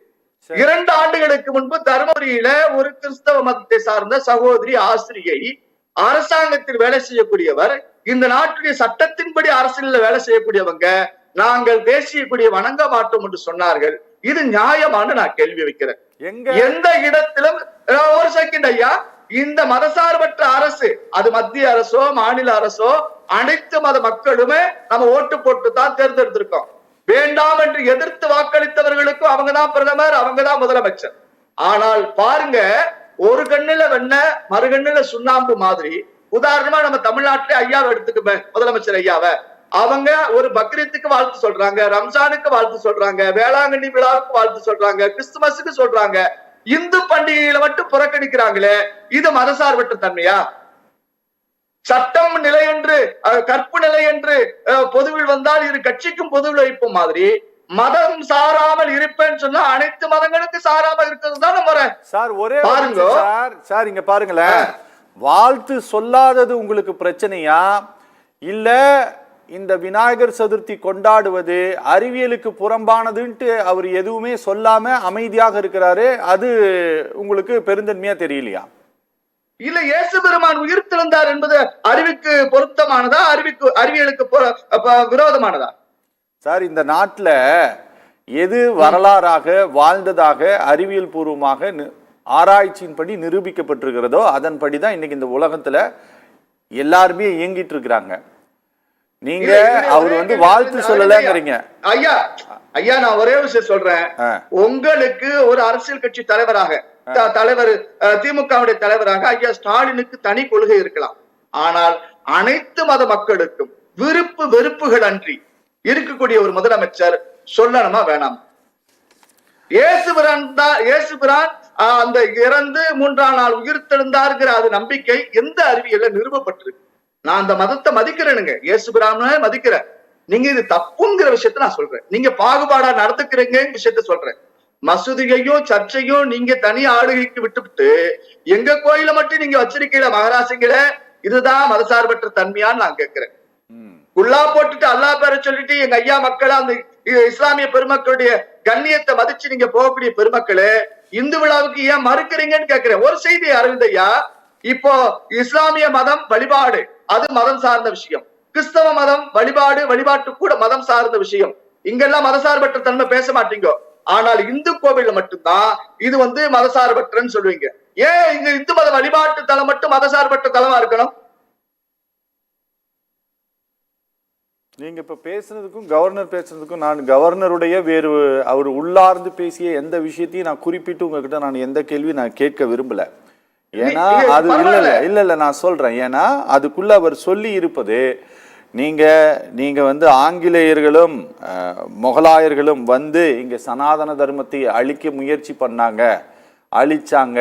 2 ஆண்டுகளுக்கு முன்பு தருமபுரியில ஒரு கிறிஸ்தவ மதத்தை சார்ந்த சகோதரி ஆசிரியை அரசாங்கத்தில் வேலை செய்யக்கூடியவர், இந்த நாட்டுடைய சட்டத்தின்படி அரசியலில் வேலை செய்யக்கூடியவங்க, நாங்கள் தேசிய கொடியை வணங்க மாட்டோம் என்று சொன்னார்கள். இது நியாயமான நான் கேள்வி வைக்கிறேன். எந்த இடத்திலும் ஒரு செகண்ட் ஐயா, இந்த மதசார்பற்ற அரசு, அது மத்திய அரசோ மாநில அரசோ, அனைத்து மத மக்களுமே நம்ம ஓட்டு போட்டு தான் தேர்ந்தெடுத்திருக்கோம். வேண்டாம் என்று எதிர்த்து வாக்களித்தவர்களுக்கும் அவங்கதான் பிரதமர், அவங்கதான் முதலமைச்சர். ஆனால் பாருங்க, ஒரு கண்ணுல வெண்ண மறு கண்ணுல சுண்ணாம்பு மாதிரி. உதாரணமா நம்ம தமிழ்நாட்டிலே ஐயாவை எடுத்துக்குமே, முதலமைச்சர் ஐயாவை. அவங்க ஒரு பக்ரீத்துக்கு வாழ்த்து சொல்றாங்க, ரம்ஜானுக்கு வாழ்த்து சொல்றாங்க, வேளாங்கண்ணி விழாவுக்கு வாழ்த்து சொல்றாங்க, கிறிஸ்துமஸுக்கு சொல்றாங்க. இந்து பண்டிகைகளை மட்டும் புறக்கணிக்கிறாங்களே, இது மதசார்பற்ற தன்மையா? சட்டம் நிலை என்று, கற்பு நிலை என்று பொதுவில் வந்தால் இரு கட்சிக்கும் பொதுவில் வைப்போம் மாதிரி மதம் சாராமல் இருப்பேன்னு சொன்னா அனைத்து மதங்களுக்கு சாராமல் இருக்கிறது தான் முறை. சார் ஒரே பாருங்க சார் இங்க பாருங்களேன், வாழ்த்து சொல்லாதது உங்களுக்கு பிரச்சனையா, இல்ல இந்த விநாயகர் சதுர்த்தி கொண்டாடுவது அறிவியலுக்கு புறம்பானதுன்ட்டு அவர் எதுவுமே சொல்லாம அமைதியாக இருக்கிறாரு, அது உங்களுக்கு பெருந்தன்மையா தெரியலையா? இல்ல இயேசு பெருமான் உயிர் திறந்தார் என்பது அறிவுக்கு பொருத்தமானதா, அறிவியலுக்கு விரோதமானதா? சார் இந்த நாட்டுல எது வரலாறாக வாழ்ந்ததாக அறிவியல் பூர்வமாக ஆராய்ச்சியின்படி நிரூபிக்கப்பட்டிருக்கிறதோ அதன்படிதான் இன்னைக்கு இந்த உலகத்துல எல்லாருமே இயங்கிட்டு இருக்கிறாங்க. நீங்க அவர் வந்து வாழ்த்து சொல்லலங்கிறீங்க. ஐயா ஐயா நான் ஒரே விஷயம் சொல்றேன். உங்களுக்கு ஒரு அரசியல் கட்சி தலைவர் திமுகவுடைய தலைவராக ஐயா ஸ்டாலினுக்கு தனி கொள்கை இருக்கலாம். ஆனால் அனைத்து மத மக்களுக்கும் விருப்பு வெறுப்புகள் அன்றி இருக்கக்கூடிய ஒரு முதலமைச்சர் சொல்லணுமா வேணாம்? இயேசுபிரான் அந்த இறந்து 3ஆம் நாள் உயிர் தெழுந்தாருங்கிற அது நம்பிக்கை எந்த அறிவியல்ல நிறுவப்பட்டிருக்கு? நான் அந்த மதத்தை மதிக்கிறேனுங்க, இயேசுபிரான மதிக்கிறேன். நீங்க இது தப்புங்கிற விஷயத்த நான் சொல்றேன். நீங்க பாகுபாடா நடந்துக்கிறீங்க விஷயத்த சொல்றேன். மசூதியையும் சர்ச்சையும் நீங்க தனி ஆளுகைக்கு விட்டுவிட்டு எங்க கோயில மட்டும் நீங்க வச்சிருக்கீங்க மகாராசிங்கள, இதுதான் மதசார்பற்ற தன்மையான்னு நான் கேட்கிறேன். குல்லா போட்டுட்டு அல்லா பேரை சொல்லிட்டு எங்க ஐயா மக்கள் அந்த இஸ்லாமிய பெருமக்களுடைய கண்ணியத்தை மதிச்சு நீங்க போகக்கூடிய பெருமக்களே இந்து விழாவுக்கு ஏன் மறுக்கிறீங்கன்னு கேட்கிறேன். ஒரு செய்தி அரவிந்த் ஐயா, இப்போ இஸ்லாமிய மதம் வழிபாடு அது மதம் சார்ந்த விஷயம், கிறிஸ்தவ மதம் வழிபாட்டு கூட மதம் சார்ந்த விஷயம். இங்கெல்லாம் மதசார்பற்ற தன்மை பேச மாட்டீங்க. ஆனால் இந்து கோவில்ல மட்டும்தான் இது வந்து மதசார்பற்றன்னு சொல்லுவீங்க. ஏன் இங்க இந்து மத வழிபாட்டு தலம் மட்டும் மதசார்பற்ற தலமா இருக்கணும்? நீங்க இப்ப பேசுனதுக்கும் கவர்னர் பேசுனதுக்கும் நான் கவர்னருடைய வேறு அவர் உள்ளார்ந்து பேசிய எந்த விஷயத்தையும் நான் குறிப்பிட்டு உங்ககிட்ட நான் எந்த கேள்வி நான் கேட்க விரும்பல. ஏன்னா அது இல்ல நான் சொல்றேன். ஏன்னா அதுக்குள்ள அவர் சொல்லி இருப்பது நீங்க வந்து ஆங்கிலேயர்களும் முகலாயர்களும் வந்து இங்க சனாதன தர்மத்தை அழிக்க முயற்சி பண்ணாங்க, அழிச்சாங்க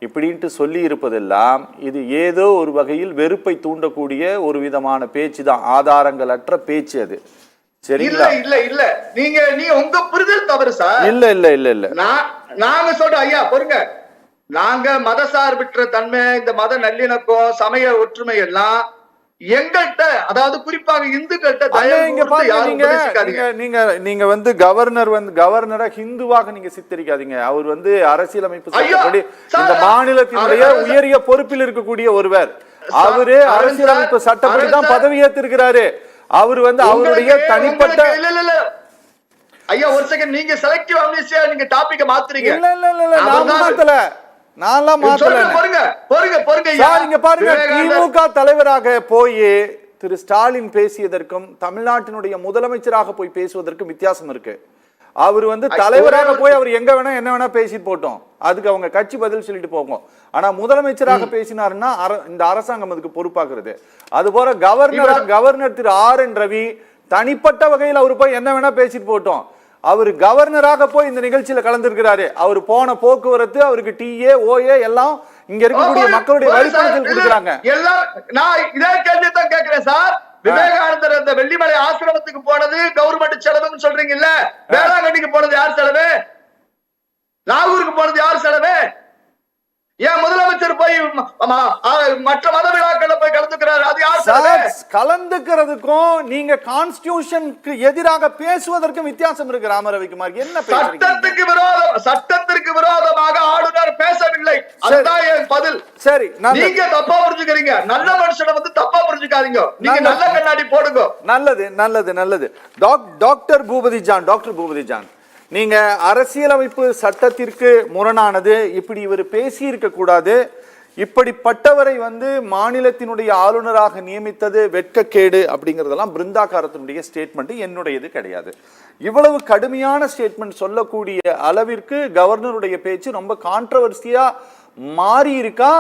இப்படின்ட்டு சொல்லி இருப்பதெல்லாம் இது ஏதோ ஒரு வகையில் வெறுப்பை தூண்டக்கூடிய ஒரு விதமான பேச்சு தான், ஆதாரங்கள் அற்ற பேச்சு அது. சரிங்களா? இல்ல நீங்க உங்க புரிதல் தவறு சார். இல்ல நாங்க சொல்றோம் ஐயா பொறுங்க. நாங்க மதசார்பற்ற தன்மை, இந்த மத நல்லிணக்கம், சமய ஒற்றுமை எல்லாம் எங்கள்கிட்ட, அதாவது குறிப்பாக இந்துக்கள்கிட்ட நீங்க வந்து கவர்னரை ஹிந்துவாக நீங்க சித்தரிக்காதீங்க. அவர் வந்து அரசியலமைப்பு சட்டப்படி இந்த மாநிலத்தினுடைய உயரிய பொறுப்பில் இருக்கக்கூடிய ஒருவர். அவரு அரசியலமைப்பு சட்டப்படி தான் பதவி ஏற்றிருக்கிறாரு. அவர் வந்து அவருடைய தனிப்பட்ட ஐயா ஒரு செகண்ட், நீங்க செலக்டிவ் அம்னீசியா நீங்க டாபிக்க மாத்துறீங்க. திமுக தலைவராக போய் திரு ஸ்டாலின் பேசியதற்கும் தமிழ்நாட்டினுடைய முதலமைச்சராக போய் பேசுவதற்கும் வித்தியாசம் இருக்கு. அவர் வந்து தலைவராக போய் அவர் எங்க வேணா என்ன வேணா பேசி போட்டோம், அதுக்கு அவங்க கட்சி பதில் சொல்லிட்டு போகும். ஆனா முதலமைச்சராக பேசினாருன்னா இந்த அரசாங்கம் அதுக்கு பொறுப்பாக்குறது. அது போல கவர்னர் திரு RN ரவி தனிப்பட்ட வகையில் அவர் போய் என்ன வேணா பேசிட்டு போட்டோம். அவர் கவர்னராக போய் இந்த நிகழ்ச்சியில கலந்துருக்கிறாரு. அவர் போன போக்குவரத்து, அவருக்கு TA OA எல்லாம் இங்க இருக்கக்கூடிய மக்களுடைய வரிப்பணத்தில் கொடுக்குறாங்க. எல்லாம் நான் இதே கேள்வி தான் கேட்கிறேன் சார். விவேகானந்தர் அந்த வெள்ளிமலை ஆசிரமத்துக்கு போனது கவர்மெண்ட் செலவுன்னு சொல்றீங்கல்ல, வேளாங்கண்ணிக்கு போனது யார் செலவு? நாகூருக்கு போனது யார் செலவு? ஏன் முதலமைச்சர் போய் மற்ற மத விழாக்கள்ல போய் கலந்துக்கிறாரு, அது யார் செலவு? கலந்துக்கிறதுக்கும் நீங்க கான்ஸ்டிடியூஷனுக்கு எதிராக பேசுவதற்கும் வித்தியாசம் இருக்கு. ராமரவிக்குமார் என்ன சட்டத்திற்கு விரோதமாக ஆளுநர் பேசவில்லை, அதுதான் என் பதில். சரி, நீங்க தப்பா புரிஞ்சுக்கிறீங்க. நல்ல மனுஷனை வந்து தப்பா புரிஞ்சுக்காதீங்க. நீங்க நல்ல கண்ணாடி போடுங்க. நல்லது. டாக்டர் பூபதி ஜான், நீங்க அரசியலமைப்பு சட்டத்திற்கு முரணானது, இப்படி இவர் பேசி இருக்க கூடாது, இப்படிப்பட்டவரை வந்து மாநிலத்தினுடைய ஆளுநராக நியமித்தது வெட்கக்கேடு அப்படிங்கறதெல்லாம் பிருந்தாகாரத்தினுடைய ஸ்டேட்மெண்ட், என்னுடையது கிடையாது. இவ்வளவு கடுமையான ஸ்டேட்மெண்ட் சொல்லக்கூடிய அளவிற்கு கவர்னருடைய பேச்சு ரொம்ப கான்ட்ரவர்சியா மாறி இருக்கா,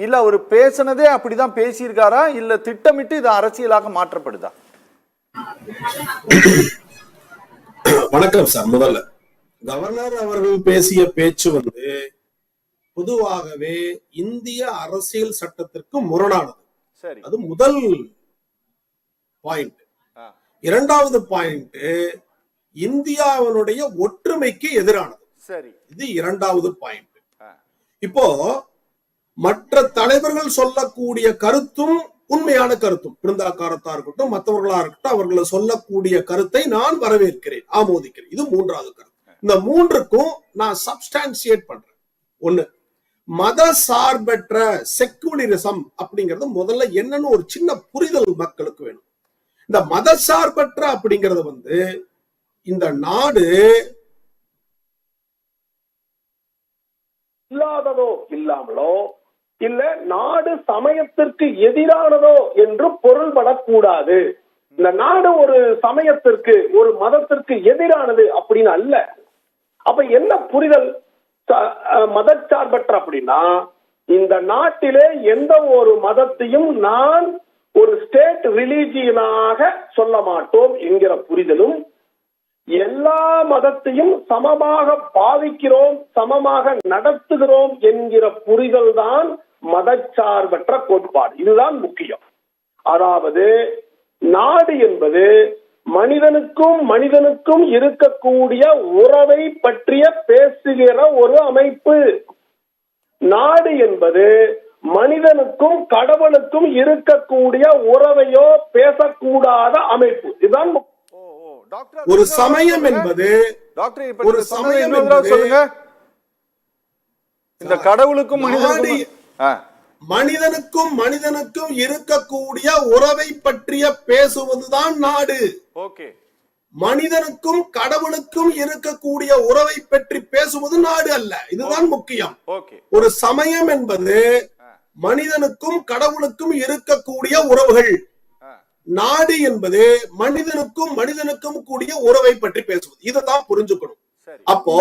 இல்ல அவர் பேசினதே அப்படிதான் பேசியிருக்காரா, இல்ல திட்டமிட்டு இது அரசியலாக மாற்றப்படுதா? வணக்கம் சார். முதல்ல கவர்னர் அவர்கள் பேசிய பேச்சு வந்து பொதுவாகவே இந்திய அரசியல் சட்டத்திற்கு முரணானது. சரி, அது முதல் பாயிண்ட். இரண்டாவது பாயிண்ட், இந்தியாவினுடைய ஒற்றுமைக்கு எதிரானது. சரி, இது இரண்டாவது பாயிண்ட். இப்போ மற்ற தலைவர்கள் சொல்லக்கூடிய கருத்தும் உண்மையான கருத்தும், பிருந்தாக்காரத்தா இருக்கட்டும் மற்றவர்களா இருக்கட்டும், அவர்களை சொல்லக்கூடிய கருத்தை நான் வரவேற்கிறேன், ஆமோதிக்கிறேன். இது மூன்றாவது கருத்து. இந்த மூன்றுக்கும் நான் சப்ஸ்டான்சியேட் பண்றேன். ஒண்ணு, மத சார்பற்ற செக்குலரிசம் அப்படிங்கிறது முதல்ல என்னன்னு ஒரு சின்ன புரிதல் மக்களுக்கு வேணும். இந்த மத சார்பற்ற அப்படிங்கறது வந்து இந்த நாடு இல்லாததோ இல்லாமலோ இல்ல நாடு சமயத்திற்கு எதிரானதோ என்று பொருள்படக்கூடாது. இந்த நாடு ஒரு சமயத்திற்கு ஒரு மதத்திற்கு எதிரானது அப்படின்னு அல்ல. அப்ப என்ன புரிதல் மதச்சார்பற்ற அப்படின்னா, இந்த நாட்டிலே எந்த ஒரு மதத்தையும் நான் ஒரு ஸ்டேட் ரிலீஜியனாக சொல்ல மாட்டோம் என்கிற புரிதலும், எல்லா மதத்தையும் சமமாக பாவிக்கிறோம், சமமாக நடத்துகிறோம் என்கிற புரிதல் தான் மதச்சார்பற்ற கோட்பாடு. இதுதான் முக்கியம். அதாவது நாடு என்பது மனிதனுக்கும் மனிதனுக்கும் இருக்கக்கூடிய உறவை பற்றிய பேசுகிற ஒரு அமைப்பு. நாடு என்பது மனிதனுக்கும் கடவுளுக்கும் இருக்கக்கூடிய உறவையோ பேசக்கூடாத அமைப்பு. இதுதான் ஒரு சமயம் என்பது ஒரு சமயம் சொல்லுங்க. இந்த கடவுளுக்கும் மனிதனுக்கும் மனிதனுக்கும் இருக்கக்கூடிய உறவை பற்றிய பேசுவதுதான் நாடு. மனிதனுக்கும் கடவுளுக்கும் இருக்கக்கூடிய உறவை பற்றி பேசுவது நாடு அல்ல. இதுதான் முக்கியம். ஒரு சமயம் என்பது மனிதனுக்கும் கடவுளுக்கும் இருக்கக்கூடிய உறவுகள். நாடு என்பது மனிதனுக்கும் மனிதனுக்கும் கூடிய உறவை பற்றி பேசுவது. இதைதான் புரிஞ்சுக்கணும். அப்போ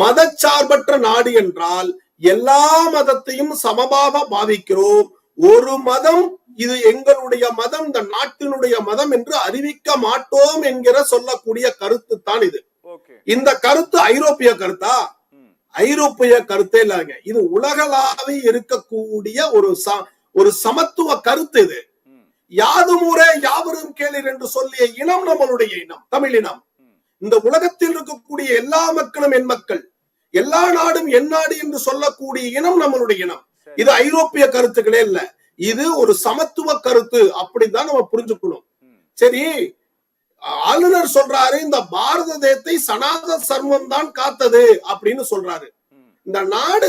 மதச்சார்பற்ற நாடு என்றால் எல்லா மதத்தையும் சமமாக பாவிக்கிறோம். ஒரு மதம் இது எங்களுடைய மதம், இந்த நாட்டினுடைய மதம் என்று அறிவிக்க மாட்டோம் என்கிற சொல்லக்கூடிய கருத்து தான் இது. இந்த கருத்து ஐரோப்பிய கருத்தா? ஐரோப்பிய கருத்தே இல்லைங்க. இது உலகளாவே இருக்கக்கூடிய ஒரு சமத்துவ கருத்து. இது யாதும் ஊரே யாவரும் கேளீர் என்று சொல்லிய இனம் நம்மளுடைய இனம், தமிழ் இனம். இந்த உலகத்தில் இருக்கக்கூடிய எல்லா மக்களும் என் மக்கள், எல்லா நாடும் என் நாடு என்று சொல்லக்கூடிய இனம் நம்மளுடைய இனம். இது ஐரோப்பிய கருத்துக்களே இல்ல, இது ஒரு சமத்துவ கருத்து. அப்படிதான் நம்ம புரிஞ்சுக்கணும். சரி, ஆளுநர் சொல்றாரு இந்த பாரத தேசத்தை சனாதன சர்மம் தான் காத்தது அப்படின்னு சொல்றாரு. இந்த நாடு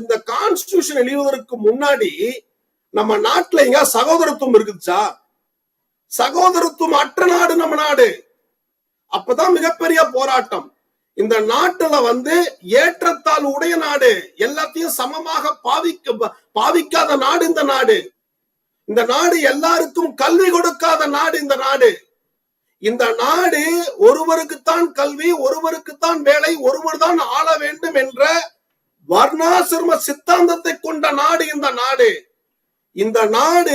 இந்த கான்ஸ்டிடியூஷன் எழுதுவதற்கு முன்னாடி நம்ம நாட்டுல எங்க சகோதரத்துவம் இருக்குச்சா? சகோதரத்துவம் அற்ற நாடு நம்ம நாடு. அப்பதான் மிகப்பெரிய போராட்டம். இந்த நாட்டுல வந்து ஏற்றத்தாழ் உடைய நாடு, எல்லாத்தையும் சமமாக பாவிக்காத நாடு இந்த நாடு. இந்த நாடு எல்லாருக்கும் கல்வி கொடுக்காத நாடு இந்த நாடு. இந்த நாடு ஒருவருக்குத்தான் கல்வி, ஒருவருக்குத்தான் வேலை, ஒருவர் தான் ஆள வேண்டும் என்ற வர்ணாசிரம சித்தாந்தத்தை கொண்ட நாடு இந்த நாடு. இந்த நாடு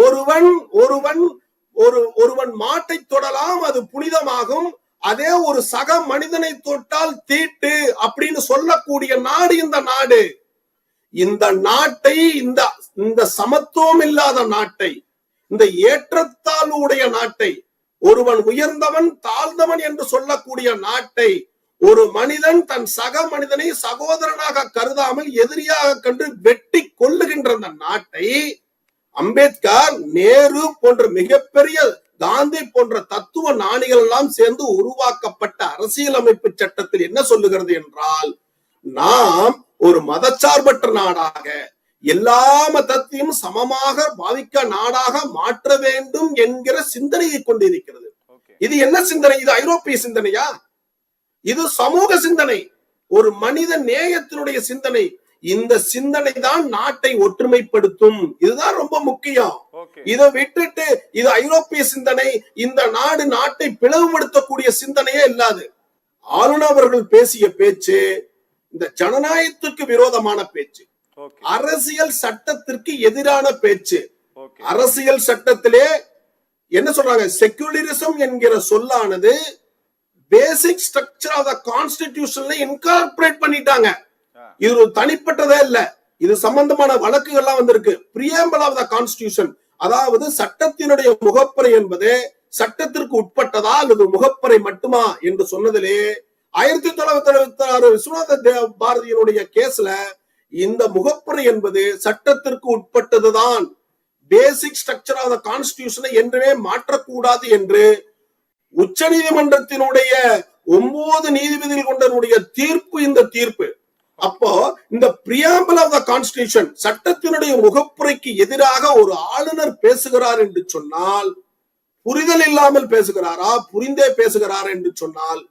ஒருவன் மாட்டை தொடலாம், அது புனிதமாகும். அதே ஒரு சக மனிதனை தொட்டால் தீட்டு அப்படின்னு சொல்லக்கூடிய நாடு இந்த நாடு. இந்த நாட்டை, இந்த சமத்துவம் இல்லாத நாட்டை, இந்த ஏற்றத்தாழ்வுடைய நாட்டை, ஒருவன் உயர்ந்தவன் தாழ்ந்தவன் என்று சொல்லக்கூடிய நாட்டை, ஒரு மனிதன் தன் சக மனிதனை சகோதரனாக கருதாமல் எதிரியாக கண்டு வெட்டி கொள்ளுகின்ற அந்த நாட்டை அம்பேத்கர், நேரு போன்ற மிகப்பெரிய, காந்தி போன்ற தத்துவ ஞானிகள் எல்லாம் சேர்ந்து உருவாக்கப்பட்ட அரசியலமைப்பு சட்டத்தில் என்ன சொல்லுகிறது என்றால், நாம் ஒரு மதச்சார்பற்ற நாடாக எல்லா மதத்தையும் சமமாக பாவிக்க நாடாக மாற்ற வேண்டும் என்கிற சிந்தனையை கொண்டிருக்கிறது. இது என்ன சிந்தனை? இது ஐரோப்பிய சிந்தனையா? இது சமூக சிந்தனை, ஒரு மனித நேயத்தினுடைய சிந்தனை. இந்த சிந்தனை தான் நாட்டை ஒற்றுமைப்படுத்தும். இதுதான் ரொம்ப முக்கியம். இதை விட்டுட்டு இது ஐரோப்பிய சிந்தனை, இந்த நாடு நாட்டை பிளவுபடுத்தக்கூடிய சிந்தனையே இல்லாது. ஆளுநர் அவர்கள் பேசிய பேச்சு இந்த ஜனநாயகத்திற்கு விரோதமான பேச்சு, அரசியல் சட்டத்திற்கு எதிரான பேச்சு. அரசியல் சட்டத்திலே என்ன சொல்றாங்க? செக்குலரிசம் என்கிற சொல்லானது பேசிக் ஸ்ட்ரக்சர் ஆஃப் தி கான்ஸ்டிடியூஷன்ல இன்கார்பரேட் பண்ணிட்டாங்க. இது ஒரு தனிப்பட்டதே இல்ல, இது சம்பந்தமான வழக்குகள்லாம் வந்திருக்கு. பிரியம்பிள் ஆஃப் தி கான்ஸ்டிடியூஷன், அதாவது சட்டத்தினுடைய முகப்புரை என்பது சட்டத்திற்கு உட்பட்டதா அல்லது முகப்பறை மட்டுமா என்று சொன்னதிலே 1976 விஸ்வநாத பாரதியினுடைய கேஸ்ல இந்த முகப்பறை என்பது சட்டத்திற்கு உட்பட்டதுதான், பேசிக் ஸ்ட்ரக்சர் ஆஃப் த கான்ஸ்டிடியூஷனை என்றுமே மாற்றக்கூடாது என்று உச்ச நீதிமன்றத்தினுடைய 9 நீதிபதிகள் கொண்டனுடைய தீர்ப்பு இந்த தீர்ப்பு. அப்போ இந்த பிரியாம்பிள் ஆஃப் த கான்ஸ்டிடியூஷன், சட்டத்தினுடைய முகப்புரைக்கு எதிராக ஒரு ஆளுநர் பேசுகிறார் என்று சொன்னால் புரிதல் இல்லாமல் பேசுகிறாரா, புரிந்தே பேசுகிறார் என்று சொன்னால்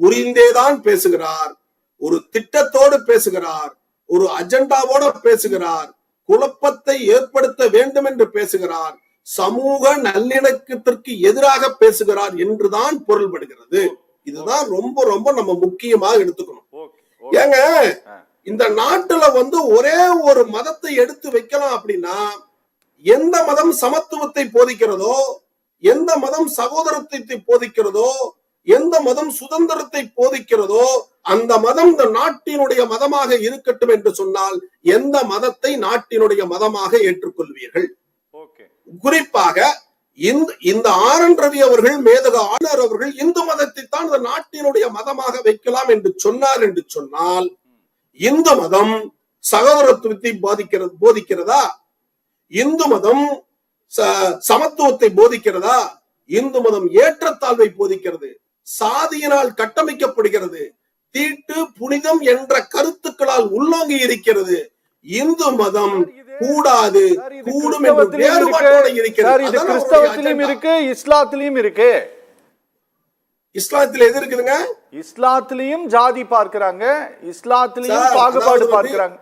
புரிந்தேதான் பேசுகிறார், ஒரு திட்டத்தோடு பேசுகிறார், ஒரு அஜெண்டாவோட பேசுகிறார், குழப்பத்தை ஏற்படுத்த வேண்டும் என்று பேசுகிறார், சமூக நல்லிணக்கத்திற்கு எதிராக பேசுகிறார் என்றுதான் பொருள்படுகிறது. இதுதான் ரொம்ப ரொம்ப நம்ம முக்கியமா எடுத்துக்கணும். ஏங்க இந்த நாட்டுல ஒரே ஒரு மதத்தை எடுத்து வைக்கலாம் அப்படின்னா, எந்த மதம் சமத்துவத்தை போதிக்கிறதோ, எந்த மதம் சகோதரத்தை போதிக்கிறதோ, எந்த மதம் சுதந்திரத்தை போதிக்கிறதோ அந்த மதம் இந்த நாட்டினுடைய மதமாக இருக்கட்டும் என்று சொன்னால் எந்த மதத்தை நாட்டினுடைய மதமாக ஏற்றுக்கொள்வீர்கள்? குறிப்பாக இந்த ஆர்.என். ரவி அவர்கள், மேதக ஆளுநர் அவர்கள் இந்து மதத்தை தான் இந்த நாட்டினுடைய மதமாக வைக்கலாம் என்று சொன்னார் என்று சொன்னால், இந்து மதம் சகோதரத்துவத்தை போதிக்கிறதா? இந்து மதம் சமத்துவத்தை போதிக்கிறதா? இந்து மதம் ஏற்றத்தாழ்வை போதிக்கிறது, சாதியினால் கட்டமைக்கப்படுகிறது, தீட்டு புனிதம் என்ற கருத்துக்களால் உள்ளோங்கி இருக்கிறது. இந்து மதம் கூடாது, கூடும் என்று வேறுபாட்டோட இருக்கிறது. கிறிஸ்தவத்திலும் இருக்கு, இஸ்லாத்திலும் இருக்கு. இஸ்லாத்துல எது இருக்குதுங்க? இஸ்லாத்திலையும் ஜாதி பார்க்கிறாங்க, இஸ்லாத்திலையும் பாகுபாடு பார்க்கிறாங்க.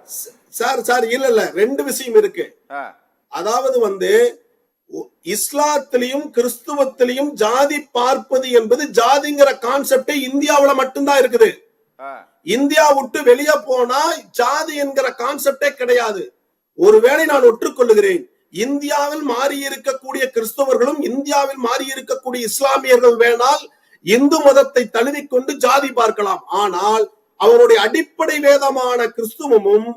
சார் இல்ல ரெண்டு விஷயம் இருக்கு. அதாவது இஸ்லாத்திலையும் கிறிஸ்துவத்திலையும் ஜாதி பார்ப்பது என்பது, ஜாதிங்கிற கான்செப்ட் இந்தியாவுல மட்டும்தான் இருக்குது. இந்தியா விட்டு வெளியே போனா ஜாதி என்கிற கான்செப்டே கிடையாது. ஒருவேளை நான் ஒற்றுக்கொள்ளுகிறேன், இந்தியாவில் மாறி இருக்கக்கூடிய கிறிஸ்தவர்களும் இந்தியாவில் மாறி இருக்கக்கூடிய இஸ்லாமியர்கள் வேணால் இந்து மதத்தை தழுவிக்கொண்டு ஜாதி பார்க்கலாம். ஆனால் அவருடைய அடிப்படை வேதமான கிறிஸ்துவமும்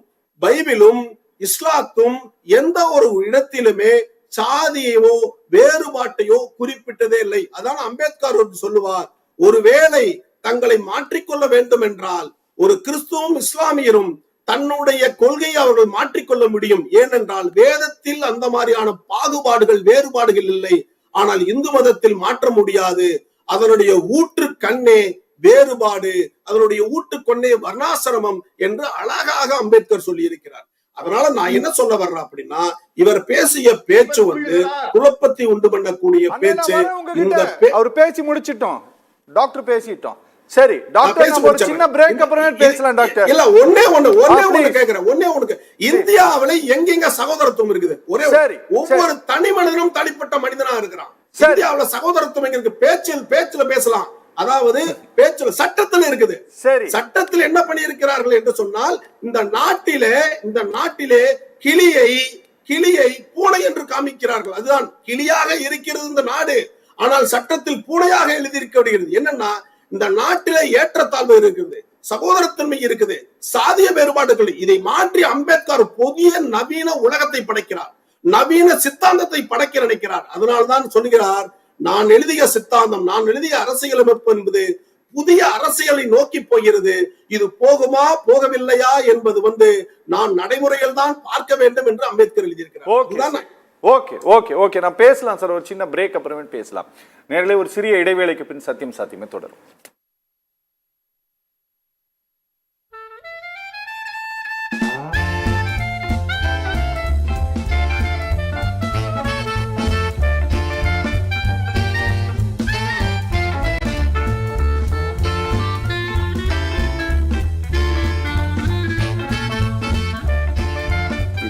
பைபிளும் இஸ்லாத்தும் எந்த ஒரு இடத்திலுமே சாதியோ வேறுபாட்டையோ குறிப்பிட்டதே இல்லை. அதான் அம்பேத்கர் சொல்லுவார், ஒருவேளை தங்களை மாற்றிக்கொள்ள வேண்டும் என்றால் ஒரு கிறிஸ்துவும் இஸ்லாமியரும் தன்னுடைய கொள்கையை அவர்கள் மாற்றிக்கொள்ள முடியும். ஏனென்றால் வேதத்தில் அந்த மாதிரியான பாகுபாடுகள் வேறுபாடுகள் இல்லை. ஆனால் இந்து மதத்தில் மாற்ற முடியாது. அதனுடைய ஊற்று கண்ணே வேறுபாடு, அதனுடைய ஊட்டு கொன்னே வர்ணாசிரமம் என்று அழகாக அம்பேத்கர் சொல்லி இருக்கிறார். அதனால நான் என்ன சொல்ல வர்றேன் அப்படின்னா, இவர் பேசிய பேச்சு குழப்பத்தை உண்டு பண்ணக்கூடிய பேச்சு. அவர் பேசி முடிச்சிட்டோம், டாக்டர் பேசிட்டோம். சரி டாக்டர், நம்ம ஒரு சின்ன பிரேக் அப்புறம் பேசலாம் டாக்டர். இல்ல ஒண்ணே ஒண்ணு கேக்குறேன். ஒண்ணு இந்தியாவுல எங்கெங்க சகோதரத்துவம் இருக்குது? ஒவ்வொரு தனி மனிதனும் தனிப்பட்ட மனிதனா இருக்கிறான். இந்தியாவுல சகோதரத்துவம் இருக்கு. பேச்சுல பேசலாம், அதாவது பேச்சுல சட்டத்தில் இருக்குது. சட்டத்தில் என்ன பண்ணி இருக்கிறார்கள் என்று சொன்னால், இந்த நாட்டிலே கிளியை பூனை என்று காமிக்கிறார்கள். அதுதான் கிளியாக இருக்கிறது இந்த நாடு. ஆனால் சட்டத்தில் பூனையாக எழுதியிருக்கப்படுகிறது. என்னன்னா, இந்த நாட்டிலே ஏற்றத்தாழ்வு இருக்குது, சகோதரத்தன்மை இருக்குது, சாதிய வேறுபாடுகள். இதை மாற்றி அம்பேத்கர் புதிய நவீன உலகத்தை படைக்கிறார், நவீன சித்தாந்தத்தை படைக்க நினைக்கிறார். அதனால்தான் சொல்கிறார், நான் எழுதிய சித்தாந்தம், நான் எழுதிய அரசியலமைப்பு என்பது புதிய அரசியலை நோக்கி போகிறது. இது போகுமா போகவில்லையா என்பது நான் நடைமுறையில் தான் பார்க்க வேண்டும் என்று அம்பேத்கர் எழுதியிருக்கிறார். ஓகே நான் பேசலாம் சார். ஒரு சின்ன பிரேக் அப்புறமே பேசலாம். நேரிலே ஒரு சிறிய இடைவேளைக்கு பின் சத்தியம் சாத்தியமே தொடரும்.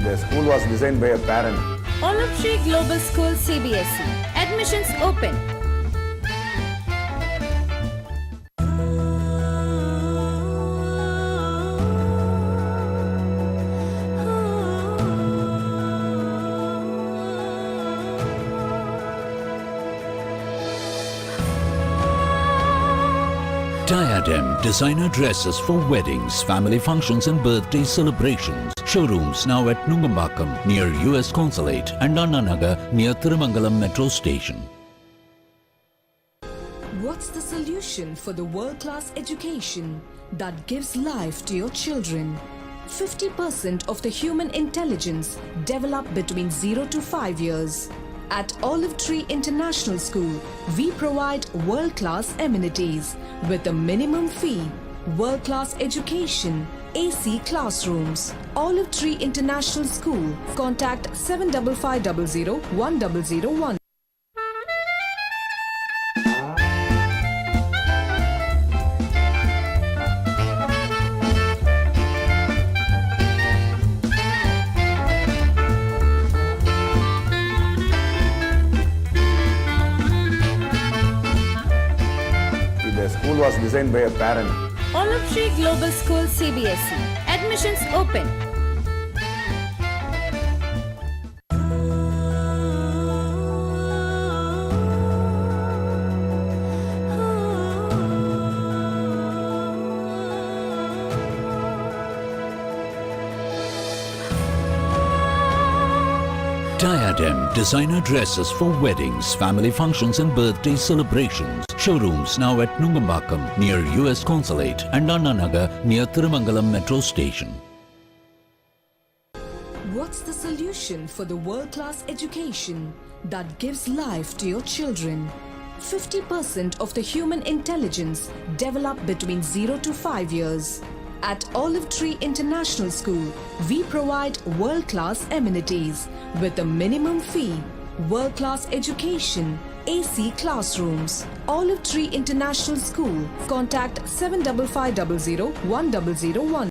The school was designed by a parent. Olympic Global School CBSE. Admissions open. Diadem designer dresses for weddings, family functions and birthday celebrations. Showrooms now at Nungambakkam near US Consulate and Anna Nagar near Thirumangalam Metro Station. What's the solution for the world-class education that gives life to your children? 50% of the human intelligence develop between 0 to 5 years. At Olive Tree International School, we provide world-class amenities with a minimum fee, world-class education, AC classrooms. Olive Tree International School. Contact 7550 1001. The school was designed by a parent. Olive Tree Global School CBSE. Admissions open. Diadem designer dresses for weddings, family functions and birthday celebrations. Showrooms now at Nungambakkam near US Consulate and Anna Nagar near Thirumangalam Metro Station. What's the solution for the world-class education that gives life to your children? 50% of the human intelligence develop between 0 to 5 years. At Olive Tree International School, we provide world-class amenities with a minimum fee, world-class education, AC classrooms. Olive Tree International School. Contact 7550 1001.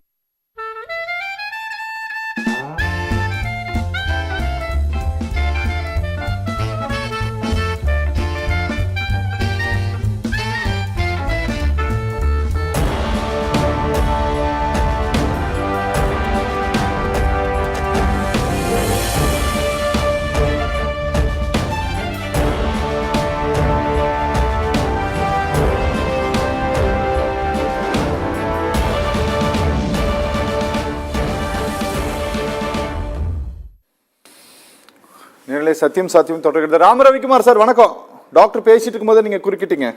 நேரலை சத்தியம் சாத்தியம் தொடர்கிறது. Rama Ravikumar sir வணக்கம். Doctor பேசிட்டு இருக்கும்போது நீங்க குறுக்கிட்டீங்க.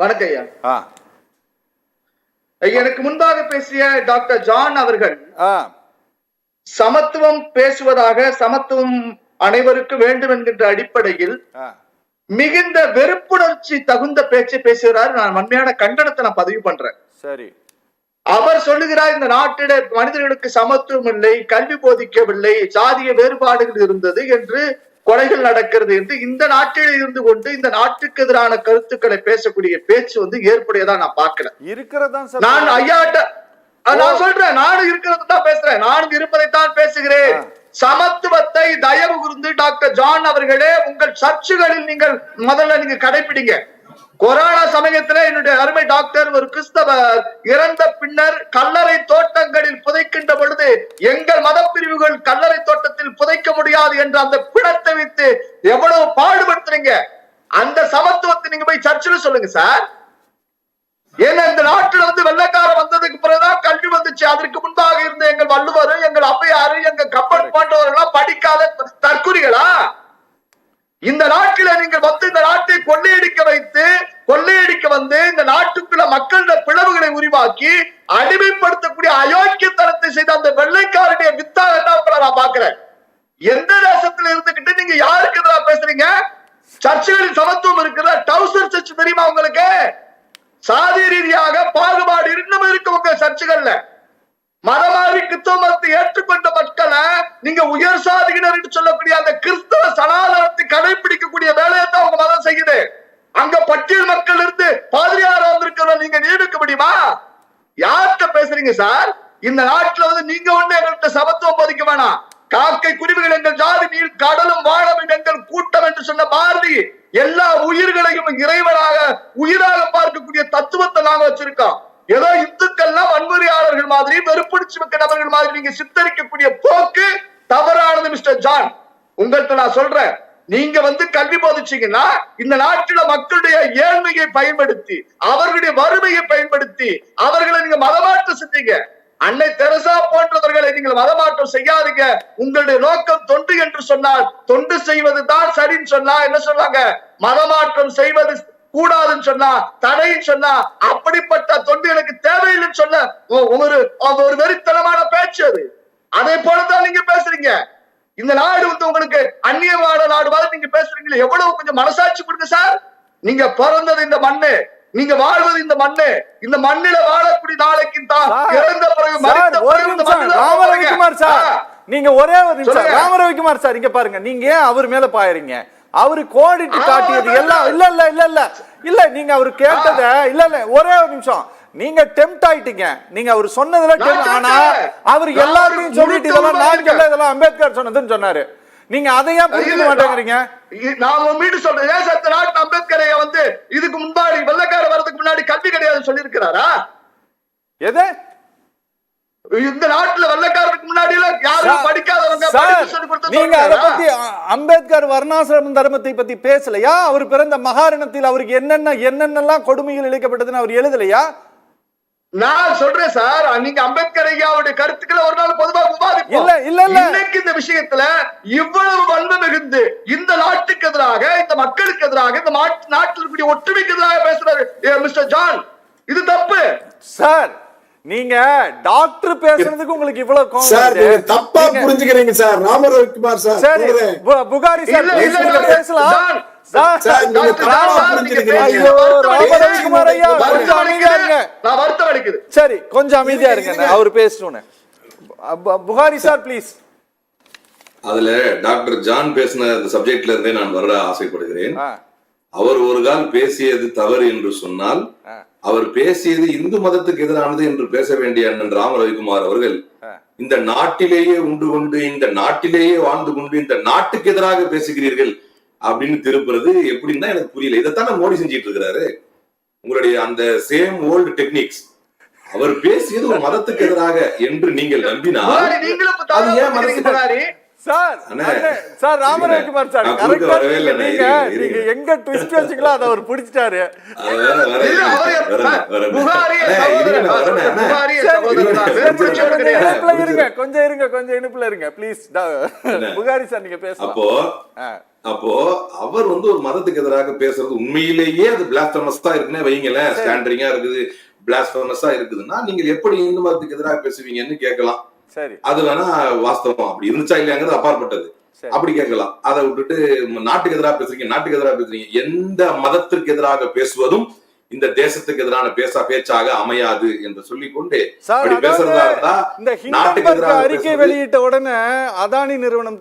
வணக்கம் ஐயா. எனக்கு முன்பாக பேசிய டாக்டர் ஜான் அவர்கள் சமத்துவம் பேசுவதாக, சமத்துவம் அனைவருக்கும் வேண்டும் என்கின்ற அடிப்படையில் மிகுந்த வெறுப்புணர்ச்சி தகுந்த பேச்சை பேசுகிறார். நான் வன்மையான கண்டனத்தை நான் பதிவு பண்றேன். சரி. அவர் சொல்லுகிறார், இந்த நாட்டில மனிதர்களுக்கு சமத்துவம் இல்லை, கல்வி போதிக்கவில்லை, சாதிய வேறுபாடுகள் இருந்தது என்று, கொலைகள் நடக்கிறது என்று இந்த நாட்டில் இருந்து கொண்டு இந்த நாட்டுக்கு எதிரான கருத்துக்களை பேசக்கூடிய பேச்சு ஏற்புடையதா நான் பார்க்கல. நான் ஐயாட்ட நான் சொல்றேன், நானும் இருக்கிறது தான் பேசுறேன், நானும் இருப்பதைத்தான் பேசுகிறேன். சமத்துவத்தை தயவு கூர்ந்து டாக்டர் ஜான் அவர்களே உங்கள் சர்ச்சுகளில் நீங்கள் முதல்ல கடைபிடிங்க. கொரோனா சமயத்துல என்னுடைய அருமை டாக்டர் ஒரு கிறிஸ்தவர் இறந்த பின்னர் கல்லறை தோட்டங்களில் புதைக்கின்ற பொழுது எங்கள் மத பிரிவுகள் கல்லறை தோட்டத்தில் புதைக்க முடியாது என்று அந்த பிணத்தை வைத்து எவ்வளவு பாடுபடுத்துறீங்க. அந்த சமத்துவத்தை நீங்க போய் சர்ச்சில் சொல்லுங்க சார். ஏன்னா இந்த நாட்டுல வெள்ளக்காரன் வந்ததுக்கு பிறகுதான் கல்வி வந்துச்சு. அதற்கு முன்பாக இருந்த எங்கள் வள்ளுவர், எங்கள் ஔவையாரு, எங்கள் கப்பல் போன்றவர்கள்லாம் படிக்காத தற்குறிகளா? இந்த நாட்டில நீங்கள் இந்த நாட்டை கொள்ளையடிக்க வந்து இந்த நாட்டுக்குள்ள மக்களோட பிளவுகளை உருவாக்கி அடிமைப்படுத்தக்கூடிய அயோக்கியத்தனத்தை செய்த அந்த வெள்ளைக்காரனுடைய வித்தாக நான் பாக்குறேன். எந்த தேசத்துல இருந்துகிட்டு நீங்க யாருக்கு எதிராக பேசுறீங்க? சர்ச்சுகளில் சமத்துவம் இருக்கிற டவுசர் சர்ச் தெரியுமா உங்களுக்கு? சாதி ரீதியாக பாகுபாடு இன்னும் இருக்கு உங்க சர்ச்சுகள்ல. மதமாரி கிறிஸ்தவ மதத்தை ஏற்றுக்கொண்ட மக்களை நீங்க உயர் சாதியினர் என்று சொல்லக்கூடிய அந்த கிறிஸ்தவ சனாதனத்தை கடைபிடிக்கக்கூடிய வேலையை தான் உங்க மதம் செய்யுது. அங்க பட்டியல் மக்கள் இருந்து பாதிரியார் வந்திருக்கிறத நீங்க நியமிக்க முடியுமா? யார்கிட்ட பேசுறீங்க சார்? இந்த நாட்டுல நீங்க எங்கள்கிட்ட சமத்துவம் போதிக்க வேணாம். காக்கை குருவிகள் எங்கள் ஜாதி, நீர் கடலும் வாழவும் எங்கள் கூட்டம் என்று சொன்ன பாரதி எல்லா உயிர்களையும் இறைவனாக உயிராக பார்க்கக்கூடிய தத்துவத்தை நாங்க வச்சிருக்கோம். ஏதோ இந்துக்கள்லாம் வன்முறையாளர்கள் மாதிரி, வெறுப்புணர்ச்சி மிக்க நபர்கள் மாதிரி நீங்க சித்தரிக்கக்கூடிய போக்கு தவறானது மிஸ்டர் ஜான். உங்கள்கிட்ட நான் சொல்றேன், நீங்க கல்வி போதிச்சீங்கன்னா இந்த நாட்டில மக்களுடைய ஏழ்மையை பயன்படுத்தி, அவர்களுடைய வறுமையை பயன்படுத்தி அவர்களை நீங்க மதமாற்றம் செஞ்சீங்க. அன்னை தெரசா போன்றவர்களை நீங்கள் மதமாற்றம் செய்யாதீங்க. உங்களுடைய நோக்கம் தொண்டு என்று சொன்னால், தொண்டு செய்வது தான் சரின்னு சொன்னா என்ன சொல்றாங்க? மதமாற்றம் செய்வது கூடாதுன்னு சொன்னா, தடைன்னு சொன்னா, அப்படிப்பட்ட தொண்டு எனக்கு தேவையில்லைன்னு சொன்ன ஒரு வெறித்தனமான பேச்சு அது. அதே போலதான் நீங்க பேசுறீங்க. இந்த நாடு வந்து உங்களுக்கு அந்நியமான நாடு மாதிரி நீங்க பேசுறீங்களே, எவ்வளவு கொஞ்சம் மனசாட்சி கொடுங்க சார். நீங்க பிறந்தது இந்த மண்ணு, நீங்க வாழ்வது இந்த மண்ணு, இந்த மண்ணில வாழக்கூடிய நாளைக்கு தான் இறந்த பிறகு மரித்த பிறகு இந்த மண்ணில ராமரவிக்குமார் சார், நீங்க ஒரே ஒரு நிமிஷம். ராமரவிக்குமார் சார், இங்க பாருங்க, நீங்க ஏன் அவர் மேல பாயறீங்க? அவரு கோடிட்டு காட்டியது எல்லாம் இல்ல இல்ல இல்ல இல்ல இல்ல நீங்க அவரு கேட்டத இல்ல இல்ல ஒரே ஒரு நிமிஷம். நீங்க டெம்ப்ட் ஆயிட்டீங்க. நீங்க அவர் சொன்னதுல ஆனா அவர் எல்லாத்தையும் சொல்லிட்டு இதெல்லாம் நான் சொல்ல இதெல்லாம் அம்பேத்கர் சொன்னதுன்னு சொன்னாரு. நீங்க அதையா புரிஞ்சுக்க மாட்டேங்கிறீங்க? நான் மீண்டும் சொல்றேன், ஏன் சத்த நாட்டு அம்பேத்கரை வந்து இதுக்கு முன்னாடி வெள்ளக்கார வரதுக்கு முன்னாடி கல்வி கிடையாதுன்னு சொல்லி இருக்கிறாரா? எது இந்த நாட்டுல வெள்ளக்காரருக்கு முன்னாடி யாரும் படிக்காதவங்க நீங்க அத பத்தி அம்பேத்கர் வர்ணாசிரம தர்மத்தை பத்தி பேசலையா? அவர் பிறந்த மகாரணத்தில் அவருக்கு என்னென்னலாம் கொடுமைகள் இழைக்கப்பட்டதுன்னு அவர் எழுதலையா? நான் சொல்றேன் சார், நீங்க அம்பேத்கர் ஐயாவுடைய கருத்துக்களை ஒரு நாள் பொதுவாக விவாதிப்போம். இல்ல இல்ல இல்ல இன்னைக்கு இந்த விஷயத்துல இவ்வளவு வன்மை மிகுந்து இந்த நாட்டுக்கு எதிராக, இந்த மக்களுக்கு எதிராக, இந்த நாட்டில் இருக்கக்கூடிய ஒற்றுமைக்கு எதிராக பேசுறாரு மிஸ்டர் ஜான். இது தப்பு சார். நீங்க டாக்டர் பேசுறதுக்கு உங்களுக்கு இவ்வளவு கோவம் சார், நீங்க தப்பா புரிஞ்சுக்கிறீங்க சார். ராமரவிக்குமார் சார், சரி புகாரி சார் பேசலாம். சரி கொஞ்சம் அமைதியா இருங்க, அவர் பேசணும். Bukhari sir please. அதுல டாக்டர் ஜான் பேசின அந்த சப்ஜெக்ட்ல இருந்தே நான் வர ஆசைப்படுகிறேன். அவர் ஒரு கால் பேசியது தவறு என்று சொன்னால், அவர் பேசியது இந்து மதத்துக்கு எதிரானது என்று பேச வேண்டிய அண்ணன் ராம ரவிக்குமார் அவர்கள் இந்த நாட்டிலேயே உண்டு கொண்டு, இந்த நாட்டிலேயே வாழ்ந்து கொண்டு, இந்த நாட்டுக்கு எதிராக பேசுகிறீர்கள் அப்படின்னு திருப்புறது எப்படின்னா எனக்கு புரியல. இதைத்தானே மோடி செஞ்சிட்டு இருக்கிறாரு. உங்களுடைய அந்த சேம் ஓல்டு டெக்னிக்ஸ். அவர் பேசியது ஒரு மதத்துக்கு எதிராக என்று நீங்கள் நம்பினால் அது ஏன் மதத்துக்கு சார் ராமரவிக்குமார் சார் நீங்க எங்க ட்விஸ்ட் வச்சீங்களோ அதை அவர் பிடிச்சிட்டாரு. கொஞ்சம் இனிப்புல இருங்க ப்ளீஸ். புகாரி சார் நீங்க பேசலாம். அப்போ அவர் வந்து ஒரு மதத்துக்கு எதிராக பேசுறது உண்மையிலேயே அது பிளாஸ்பமஸா இருக்குன்னு வைங்களேன். ஸ்டாண்டரிங்கா இருக்குது, பிளாஸ்பமஸா இருக்குதுன்னா நீங்கள் எப்படி இந்து மதத்துக்கு எதிராக பேசுவீங்கன்னு கேட்கலாம். சரி, அது வேணா வாஸ்தவம். அப்படி இருந்துச்சா இல்லையாங்கிறது அப்பாற்பட்டது. அப்படி கேட்கலாம். அதை விட்டுட்டு நாட்டுக்கு எதிராக பேசுறீங்க. எந்த மதத்திற்கு எதிராக பேசுவதும் இந்த தேசத்துக்கு எதிரான பேச்சாக அமையாது என்று சொல்லிக்கொண்டு பேசுறதா இருந்தா நாட்டுக்கு எதிராக அறிக்கை வெளியிட்ட உடனே அதானி நிறுவனம்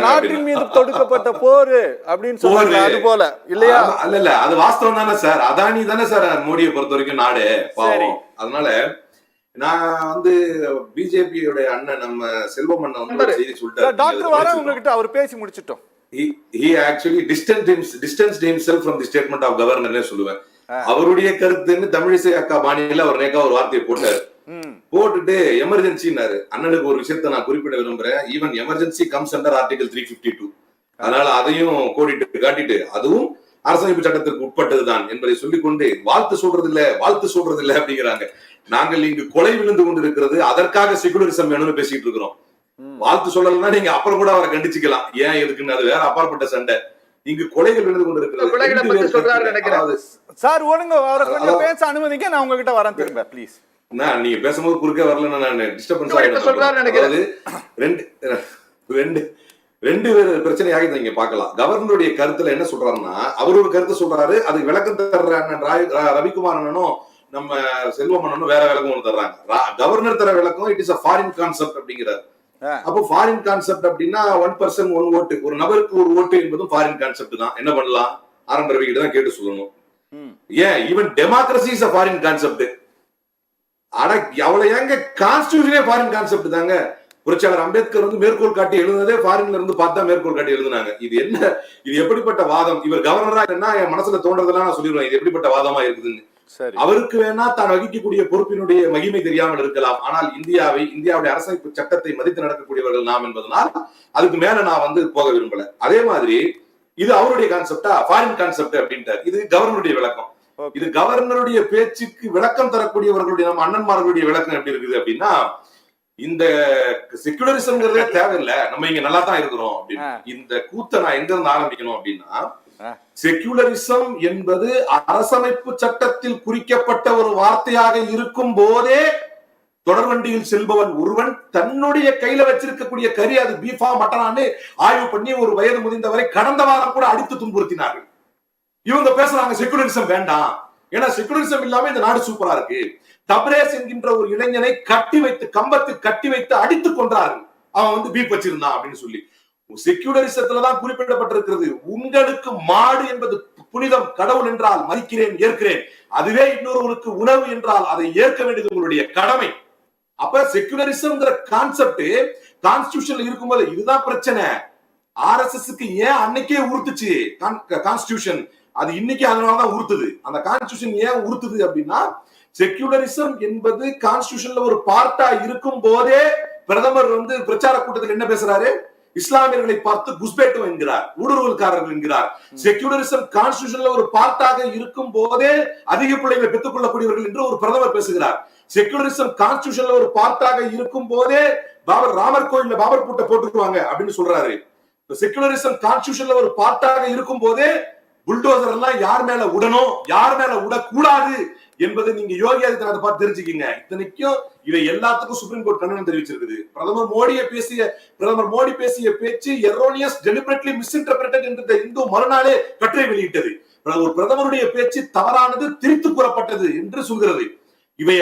நாட்டின் மீது தொடுக்கப்பட்ட போர் அப்படின்னு சொல்றாங்க. அது போல இல்லையா? இல்ல அது வாஸ்தவம் தானே சார். அதானி தானே சார் மோடியை பொறுத்த வரைக்கும் நாடு பாவம். அதனால நான் வந்து பிஜேபியோட அண்ணன் நம்ம செல்வம் அண்ணன் வந்து செய்தி சொல்லிட்டாரு. டாக்டர் வர உங்ககிட்ட அவர் பேசி முடிச்சிட்டோம். He actually distanced himself from the statement of governor சொல்லுவேன். அவருடைய கருத்துன்னு தமிழிசை அக்கா பாணியில அவர் நேக்கா ஒரு வார்த்தையை போட்டுட்டு எமர்ஜென்சின்னாரு. அண்ணனுக்கு ஒரு விஷயத்த நான் குறிப்பிட விரும்புறேன். Even emergency comes under article 352. அதனால அதையும் கோடிட்டு காட்டிட்டு அதுவும் அரசமைப்பு சட்டத்திற்கு உட்பட்டதுதான் என்பதை சொல்லிக்கொண்டு வாழ்த்து சொல்றது இல்ல அப்படிங்கிறாங்க. நாங்கள் இங்கு கொலை விழுந்து கொண்டு இருக்கிறது, அதற்காக செகுலரிசம் வேணும்னு பேசிட்டு இருக்கிறோம். வாழ்த்து சொல்லலன்னா நீங்க அப்புறம் கூட அவரை கண்டிச்சுக்கலாம். ஏன் எதுக்குன்னு அது வேற அப்பாற்பட்ட சண்டை. இங்கு கொலைகள் விழுந்து கொண்டு இருக்கிறது. சார் ஒழுங்கு அவரை கொஞ்சம் பேச அனுமதிக்க. நான் உங்ககிட்ட வரேன் திரும்ப ப்ளீஸ். நீங்க பேசும்போது குறுக்க வரலன்னா நான் டிஸ்டர்பன்ஸ் ஆகிடும். ரெண்டு பிரச்சனை ஆகி நீங்க பாக்கலாம். கவர்னருடைய கருத்துல என்ன சொல்றாருன்னா, அவர் ஒரு கருத்து சொல்றாரு, அதுக்கு விளக்கம் தர்ற ரவிக்குமார் அண்ணனும் நம்ம செல்வம் அண்ணனும் வேற விளக்கம் ஒண்ணு தர்றாங்க. கவர்னர் தர விளக்கம் it is a foreign concept அப்படிங்கிறார். அப்போ ஃபாரின் கான்செப்ட் அப்படின்னா 1 person 1 vote, ஒரு நபருக்கு ஒரு ஓட்டு என்பதும் ஃபாரின் கான்செப்ட் தான். என்ன பண்ணலாம்? ஆரம்ப ரவி கிட்ட தான் கேட்டு சொல்லணும். ஏன் even democracy is a foreign concept. ஆனா அவ்வளவு ஏங்க கான்ஸ்டிடியூஷனே ஃபாரின் கான்செப்ட் தாங்க. புரட்சியாளர் அம்பேத்கர் வந்து மேற்கோள் காட்டி எழுதுனதே ஃபாரின்ல இருந்து பார்த்தா மேற்கோள் காட்டி எழுதுனாங்க. இது எப்படிப்பட்ட வாதம்? இவர் கவர்னரா என்ன என் மனசுல தோன்றதெல்லாம் நான் சொல்லிடுவேன். இது எப்படிப்பட்ட வாதமா இருக்குதுன்னு. அவருக்கு வேணா தான் வகிக்கக்கூடிய பொறுப்பினுடைய மகிமை தெரியாமல் இருக்கலாம். ஆனால் இந்தியாவுடைய அரசமைப்பு சட்டத்தை மதித்து நடக்கக்கூடியவர்கள் நாம் என்பதனால் அதுக்கு மேல நான் வந்து போக விரும்பல. அதே மாதிரி இது அவருடைய கான்செப்டா ஃபாரின் கான்செப்ட் அப்படின்ட்டார். இது கவர்னருடைய விளக்கம். இது கவர்னருடைய பேச்சுக்கு விளக்கம் தரக்கூடியவர்களுடைய நம்ம அண்ணன்மார்களுடைய விளக்கம் எப்படி இருக்குது அப்படின்னா, இந்த செகுலரிசம்ங்கிறதே தேவையில்லை, நம்ம இங்க நல்லா தான் இருக்கிறோம் அப்படின்னு. இந்த கூத்தை நான் எங்க இருந்து ஆரம்பிக்கணும் அப்படின்னா, செக்யூலரிசம் என்பது அரசமைப்பு சட்டத்தில் குறிக்கப்பட்ட ஒரு வார்த்தையாக இருக்கும் போதே தொடர்வண்டியில் செல்பவன் ஒருவன் தன்னுடைய கையில வச்சிருக்கக்கூடிய கறி அது பீஃபா மட்டனான்னு ஆய்வு பண்ணி ஒரு வயது முதிர்ந்தவரை கடந்த வாரம் கூட அடித்து துன்புறுத்தினார்கள். இவங்க பேசுறாங்க செகுலரிசம் வேண்டாம், ஏன்னா செகுலரிசம் இல்லாம இந்த நாடு சூப்பரா இருக்கு. தப்ரேஸ் என்கின்ற ஒரு இளைஞனை கட்டி வைத்து கம்பத்து கட்டி வைத்து அடித்து கொன்றார்கள், அவன் பீப் வச்சிருந்தான் அப்படின்னு சொல்லி. செக்யூலரிசத்துலதான் குறிப்பிடப்பட்டிருக்கிறது, உங்களுக்கு மாடு என்பது புனிதம், கடவுள் என்றால் மதிக்கிறேன் ஏற்கிறேன், அதுவே இன்னொருவருக்கு உணவு என்றால் அதை ஏற்க வேண்டியது உங்களுடைய கடமை. அப்ப செக்யூலரிசம்ங்கிற கான்செப்ட் கான்ஸ்டிடியூஷன்ல இருக்கும்போது இதுதான் பிரச்சனை. ஆர்எஸ்எஸ்க்கு ஏன் அன்னைக்கே உறுத்துச்சு கான்ஸ்டிடியூஷன், அது இன்னைக்கு அதனாலதான் உறுத்துது. அந்த கான்ஸ்டிடியூஷன் ஏன் உறுத்துது அப்படின்னா, செக்யூலரிசம் என்பது கான்ஸ்டிடியூஷன்ல ஒரு பார்ட்டா இருக்கும் போதே பிரதமர் பிரச்சார கூட்டத்தில் என்ன பேசுறாரு, இஸ்லாமியர்களை பார்த்து குஸ்பேட்டு என்கிறார், ஊடுருவல்காரர்கள் என்கிறார். செக்யூலரிசம் கான்ஸ்டிடியூஷன்ல ஒரு பார்ட்டாக இருக்கும் போதே அதிக பிள்ளைகளை பெற்றுக் கொள்ளக்கூடியவர்கள் என்று ஒரு பிரதமர் பேசுகிறார். செக்யூலரிசம் கான்ஸ்டிடியூஷன்ல ஒரு பார்ட்டாக இருக்கும் போதே ராமர் கோயில்ல பாபர் பூட்டை போட்டுக்குவாங்க அப்படின்னு சொல்றாரு. செக்யூலரிசம் கான்ஸ்டிடியூஷன்ல ஒரு பார்ட்டாக இருக்கும் போதே புல்டோசர் எல்லாம் யார் மேல உடணும் யார் மேல உடக்கூடாது என்பதை நீங்க யோகி ஆதித்யநாத் பார்த்து தெரிஞ்சுக்கீங்க. இத்தனைக்கும் இவை எல்லாத்துக்கும் சுப்ரீம் கோர்ட் கண்டனம் தெரிவிச்சிருக்குது. பிரதமர் மோடி பேசிய பேச்சு எரோனியஸ் டெலிபரேட்லி மிஸ்இன்டர்பிரட்டட் என்று இந்து மறுநாளே கட்டுரை வெளியிட்டது. ஒரு பிரதமருடைய பேச்சு தவறானது, திரித்து கூறப்பட்டது என்று சொல்கிறது. இவை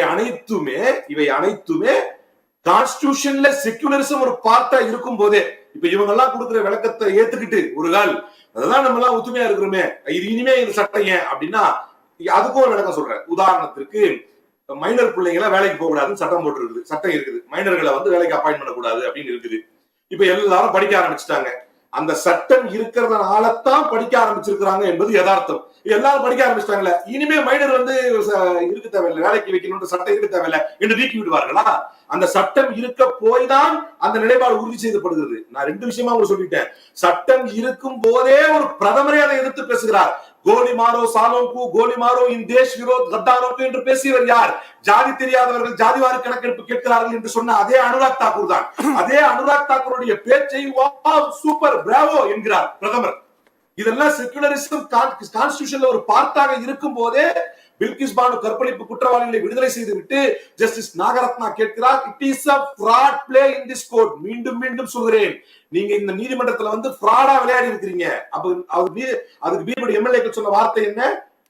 அனைத்துமே கான்ஸ்டிடியூஷன்ல செக்யூலரிசம் ஒரு பார்ட்டா இருக்கும் போதே, இப்ப இவங்க எல்லாம் கொடுக்கிற விளக்கத்தை ஏத்துக்கிட்டு ஒரு கால் அதெல்லாம் நம்ம எல்லாம் ஒத்துமையா இருக்கிறோமே, இது இனிமே இந்த சட்டம் ஏன் அப்படின்னா அதுக்கும் ஒரு விளக்கம் சொல்றேன். உதாரணத்திற்கு மைனர் பிள்ளைங்களை வேலைக்கு போக கூடாதுன்னு சட்டம் இருக்குது. மைனர்களை வேலைக்கு அப்பாயின்ட் பண்ணக்கூடாது அப்படின்னு இருக்குது. இப்ப எல்லாரும் படிக்க ஆரம்பிச்சுட்டாங்க. அந்த சட்டம் இருக்கிறதுனாலதான் படிக்க ஆரம்பிச்சிருக்கிறாங்க என்பது யதார்த்தம். எல்லாரும் படிக்க ஆரம்பிச்சிட்டாங்கல்ல, இனிமே மைனர் இருக்க தேவையில்லை, வேலைக்கு வைக்கணும்ன்ற சட்டம் இருக்க தேவையில்லை என்று நீக்கி விடுவார்களா? அந்த சட்டம் இருக்க போய்தான் அந்த நிலைப்பாடு உறுதி செய்யப்படுகிறது. நான் 2 விஷயமா உங்களுக்கு சொல்லிட்டேன். சட்டம் இருக்கும் போதே ஒரு பிரதமரே அதை எதிர்த்து பேசுகிறார். கோலி மாரோ சாலோங்கு, கோலி மாரோ இன் தேஷ் விரோத் கத்தாரோக்கு என்று பேசியவர் யார்? ஜாதி தெரியாதவர்கள் ஜாதிவாரி கணக்கெடுப்பு கேட்கிறார்கள் என்று சொன்ன அதே அனுராக் தாக்கூர் தான். அதே அனுராக் தாக்கூருடைய பேச்சை சூப்பர் பிராவோ என்கிறார் பிரதமர். இதெல்லாம் செக்யூலரிசம் கான்ஸ்டிடியூஷன்ல ஒரு பார்ட்டாக இருக்கும் போதே பில்கிஸ் பானு கற்பழிப்பு குற்றவாளிகளை விடுதலை செய்துவிட்டு ஜஸ்டிஸ் நாகரத்னா கேட்கிறார், it is a fraud play in this court. மீண்டும் சொல்கிறேன், நீங்க இந்த நீதிமன்றத்துல ஃப்ராடா விளையாடி இருக்கிறீங்க. அப்ப அதுக்கு பிஜேபி எம்எல்ஏக்கள் சொன்ன வார்த்தை என்ன?